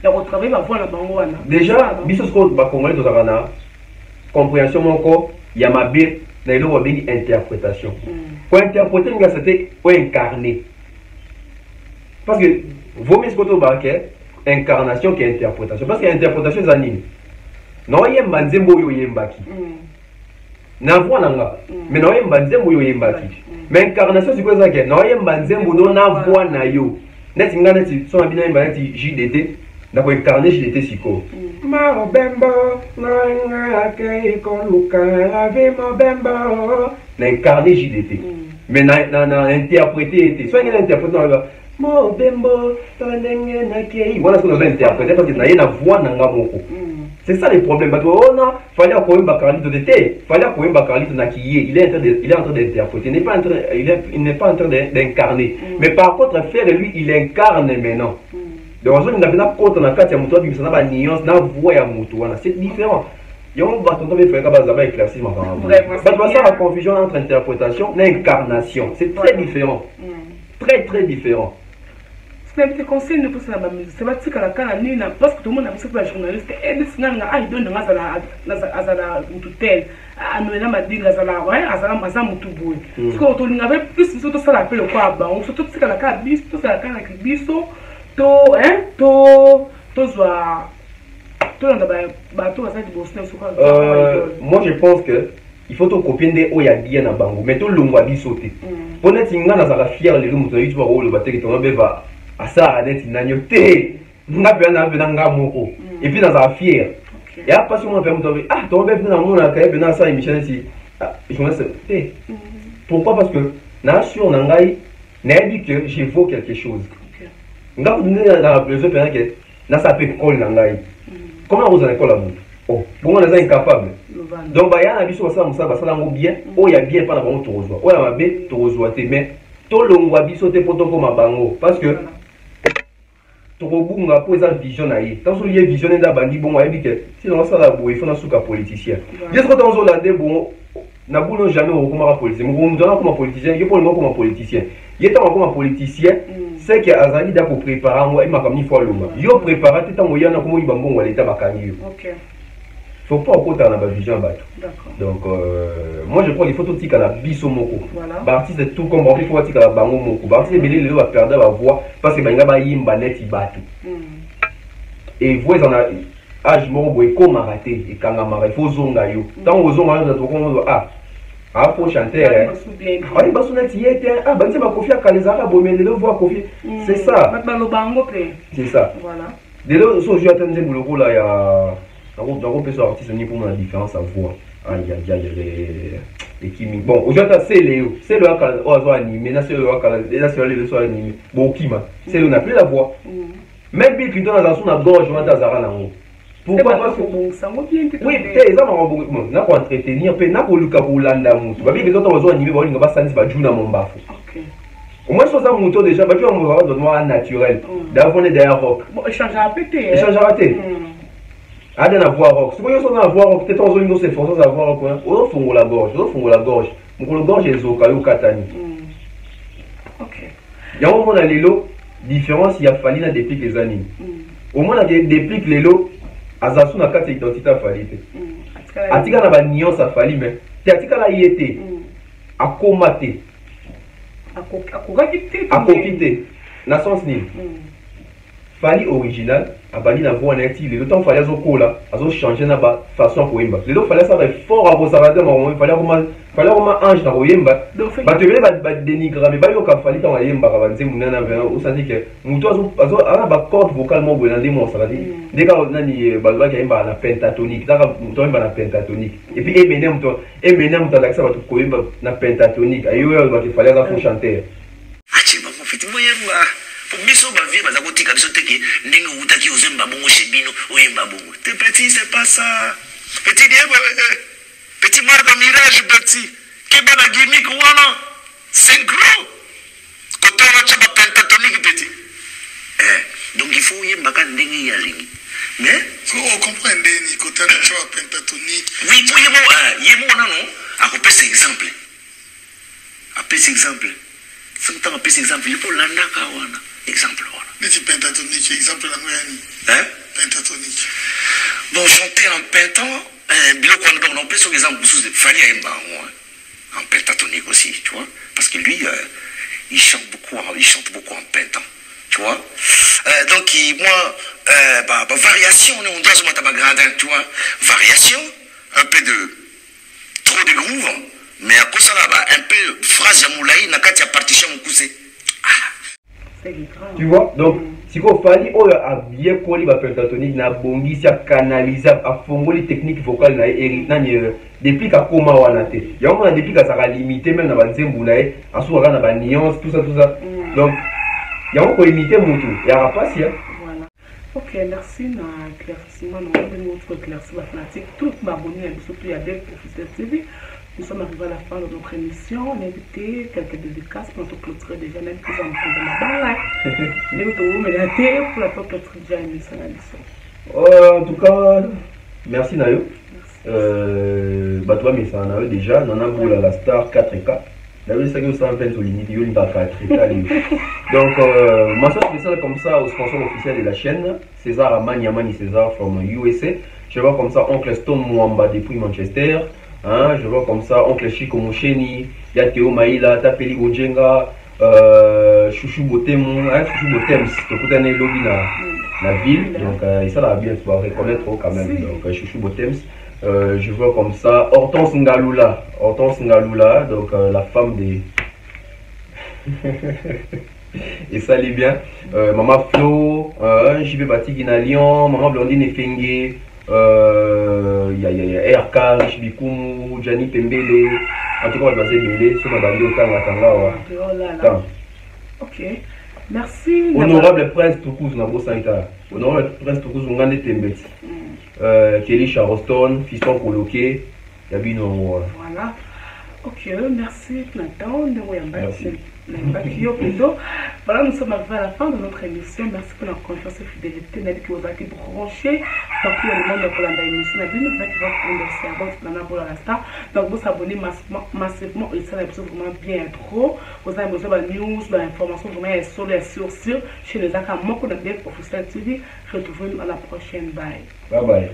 y a retravailler va voir la bango déjà biso ce que ba congolais to zakana compréhension mon corps il y a ma bien na ilo wa bengi interprétation pour interpréter nga c'était pour incarner parce que vaut mieux ce que to ba incarnation qui est interprétation parce que interprétation c'est anime non yemba nzembo yo yembaki na voix nanga mais non yemba nzembo yo yembaki mais incarnation c'est quoi ça que non yemba nzembo no na voix na yo net nga net so abina yemba net JDT na ko incarner JDT siko ma obembo na akei ko luka ave mo bembo na incarner JDT mais na interpréter soit il interprète Mo bembo, voilà ce qu'on a interprété parce qu'il y a une voix dans la moko. C'est ça le problème. Oh non, fallait qu'on Bacarlito de thé, fallait qu'on Bacarlito nakiye. Il est en train d'interpréter. Il n'est pas en train d'incarner. Mais par contre, faire lui, il incarne maintenant. Donc on n'a pas compte na kati ya muto bi sana ba nuance na voix ya muto wana. C'est différent. Il y a un bâton de faire comme éclairci ma femme. Parce que la confusion entre interprétation et incarnation, c'est très différent. Très très différent. C'est conseil ne peut pas c'est pas si la kana ni na parce que tout le monde a besoin de journaliste et de sinanga ah il donne dans azala mututel ah nous na madinga azala ouais azala maza mutuboy parce que to linga plus surtout ça l'appelle quoi ba on surtout si la kana bis tout ça la kana biso to to zwa to na ba to ça du boston sur quoi moi je pense que il faut to copier des oya bien na bango mais to longwa bisoté pour net inga na za fier les mutu tu vas o le bateki to ba asa net nanyote nga bena nga moko et puis dans sa fière et après si on fait monter ah ton bébé dans mon la caille bena ça émission ici je me sais pourquoi parce que na sur nangai n'a dit que j'évoque quelque chose nga vous donner dans la pleuve pendant que na ça peut coller nangai comment vous allez coller là oh bon on est incapable donc bah y a biso ça ça ngo bien oh y a bien pas na bango torozwa oh ya mabe torozwa te mais to longwa biso te poto ko mabango parce que Torobunga pose une vision naïe. Tant que il vision d'un bandit bon, il dit sinon ça la boue, il faut un souka politicien. Bien sûr, dans Hollandais bon, n'a boulot jamais au comme politicien. Mais on me donne comme politicien, il pour le comme politicien. Il est comme politicien, c'est que Azali da pour préparer moi, il m'a comme ni fois l'homme. Il a préparé tout en moyen comme il va bon l'état bakani. OK. Faut pas au côté dans la vision bateau. Donc moi je crois qu'il faut tout tika la biso moko. Barti c'est tout comme il faut tika la bango moko. Barti c'est belé le va perdre la voix parce que banga ba yimba net bateau. Et vous en a âge moko boy comme raté et kanga mara il faut zonga yo. Tant aux zonga yo to ah faut chanter hein. Ah il baso net yete ah ba ti ba kofia kalezaka bomele le voix kofia. C'est ça. C'est ça. Voilà. Dès là so je attendais pour le rôle là ya donc on peut sortir pour la différence à voix. Aïe aïe aïe les chimiques. Bon, aujourd'hui c'est Léo, c'est le oiseau animé, là c'est le oiseau animé. Bon kima, c'est le n'a plus la voix. Même bien que dans la zone à gorge, on a Tazara là haut. Pourquoi parce que oui, c'est ça bon, n'a pas entretenir, pe n'a pas le cas pour landa mutu. Ba bien que d'autres oiseaux animés, on va sentir ba juna mon bafou. OK. Au moins sur ça moto déjà, ba tu on va de noir naturel. D'avant et derrière rock. Bon, échange à péter. Échange à rater. Ah, dans la voix rock. Si vous avez la voix rock, peut-être en zone de ces forces à voix rock, on fonde la gorge, on fonde la gorge. Donc la gorge est zokayo katani. OK. Il y a un moment dans les lots, différence, il y a fallu la déplique les animes. Au moins, il y a déplique les lots, Azasu n'a qu'à identité à fallu. Atika n'a pas nuance à fallu, mais Atika la yété, à comater, à coquiter, n'a sens ni. Fali original, a bani na voix neti, le temps fallait zo là, azo changer na ba façon pour yemba. Le temps fallait ça fort à vos sarade mais fallait comment ange na yemba. Ba te vele ba dénigrer mais ba yo ka fali ta yemba ka banze munana na o senti que muto azo ana ba corde vocale mo bolande mo sarade. Deka nani ba ba yemba na pentatonique, daka muto yemba na pentatonique. Et puis emene muto dakisa ba ko yemba na pentatonique. Ayo yo ba te fallait ça pour chanter. Achi ba mo fiti mo yemba. Pour miso ba vie baza kotika biso teke ndenge utaki ozemba bongo chez bino oyemba bongo. Te petit c'est pas ça. Petit petit marque mirage petit. Keba na gimmick wana. Synchro. Quand on a chaba pentatonique petit. Donc il faut yemba kan ndenge ya lingi. Mais on comprend ndeni côté na choix pentatonique. Oui, pour yemo nano akopesa exemple. Apesa exemple. Somta apesa exemple pour landaka wana. Exemple wana. Neti pentatonique exemple la ngani. Hein? Pentatonique. Bon, chanter en pentant, biloko wana donc on peut sur exemple sous Fally Aimba en pentatonique aussi, tu vois, parce que lui il chante beaucoup en pentant, tu vois. Donc moi variation on doit se mettre à gradin, tu vois, variation, un peu de trop de groove, mais à cause là un peu phrase à moulaï na kati ya partition mukuse. Tu vois, donc si on fait a bien collé la pentatonique na bongi si a canalisé a fongoli technique vocale na depuis qu'à comment wana te ya on a depuis qu'à ça limité même na banzembu na a soura na ba nuance tout ça donc ya on peut limiter mon tout ya pas si voilà. OK, merci na éclaircissement na notre éclaircissement fanatique tout m'abonner à surtout à des professeurs TV. Nous sommes arrivés à la fin de notre émission. On a invité quelques dédicaces pour notre clôturer déjà, même plus en train de la balle. Pour la clôturer déjà l'émission. En tout cas, merci Nayo. Toi, mais ça en a déjà. On a la star 4K. D'ailleurs, c'est que ça en fait sur l'unité, il y a 4K. Donc, ma soeur spéciale comme ça au sponsor officiel de la chaîne, César Amani César from USA. Je vois comme ça Oncle Stone Mwamba depuis Manchester. Hein, je vois comme ça Oncle Chico Mosheni, Yateo Maïla, Tapeli Ojenga, Chouchou Botemu, Chouchou Botems, tout un lobby la ville, donc ça va bien se reconnaître quand même, donc Chouchou Botems. Je vois comme ça Hortense Ngalula, donc la femme des... Et ça allait bien. Maman Flo, JB Batigina Lyon, Maman Blondine Efengue. Il y a RK, Richibikumu, Gianni Pembele, en tout cas, on va passer Bélé, sur ma bande au temps. Ok, merci. Honorable Prince Toukouz, Nabo Sankara. Honorable Prince Toukouz, on gagne des tembeti. Kelly Charleston, fiston coloqué, Yabino. Voilà. Ok, merci Nathan. Merci. Voilà, nous sommes arrivés à la fin de notre émission. Merci pour la confiance et fidélité. Nous qui vous avez branché partout dans le monde pour la émission. Nous avons fait la star. Donc, vous abonnez massivement et ça va vraiment bien trop. Vous avez besoin de news, d'informations vraiment sur les sourcils chez les Akamoko de Professeur TV. Retrouvez-nous à la prochaine. Bye. Bye bye.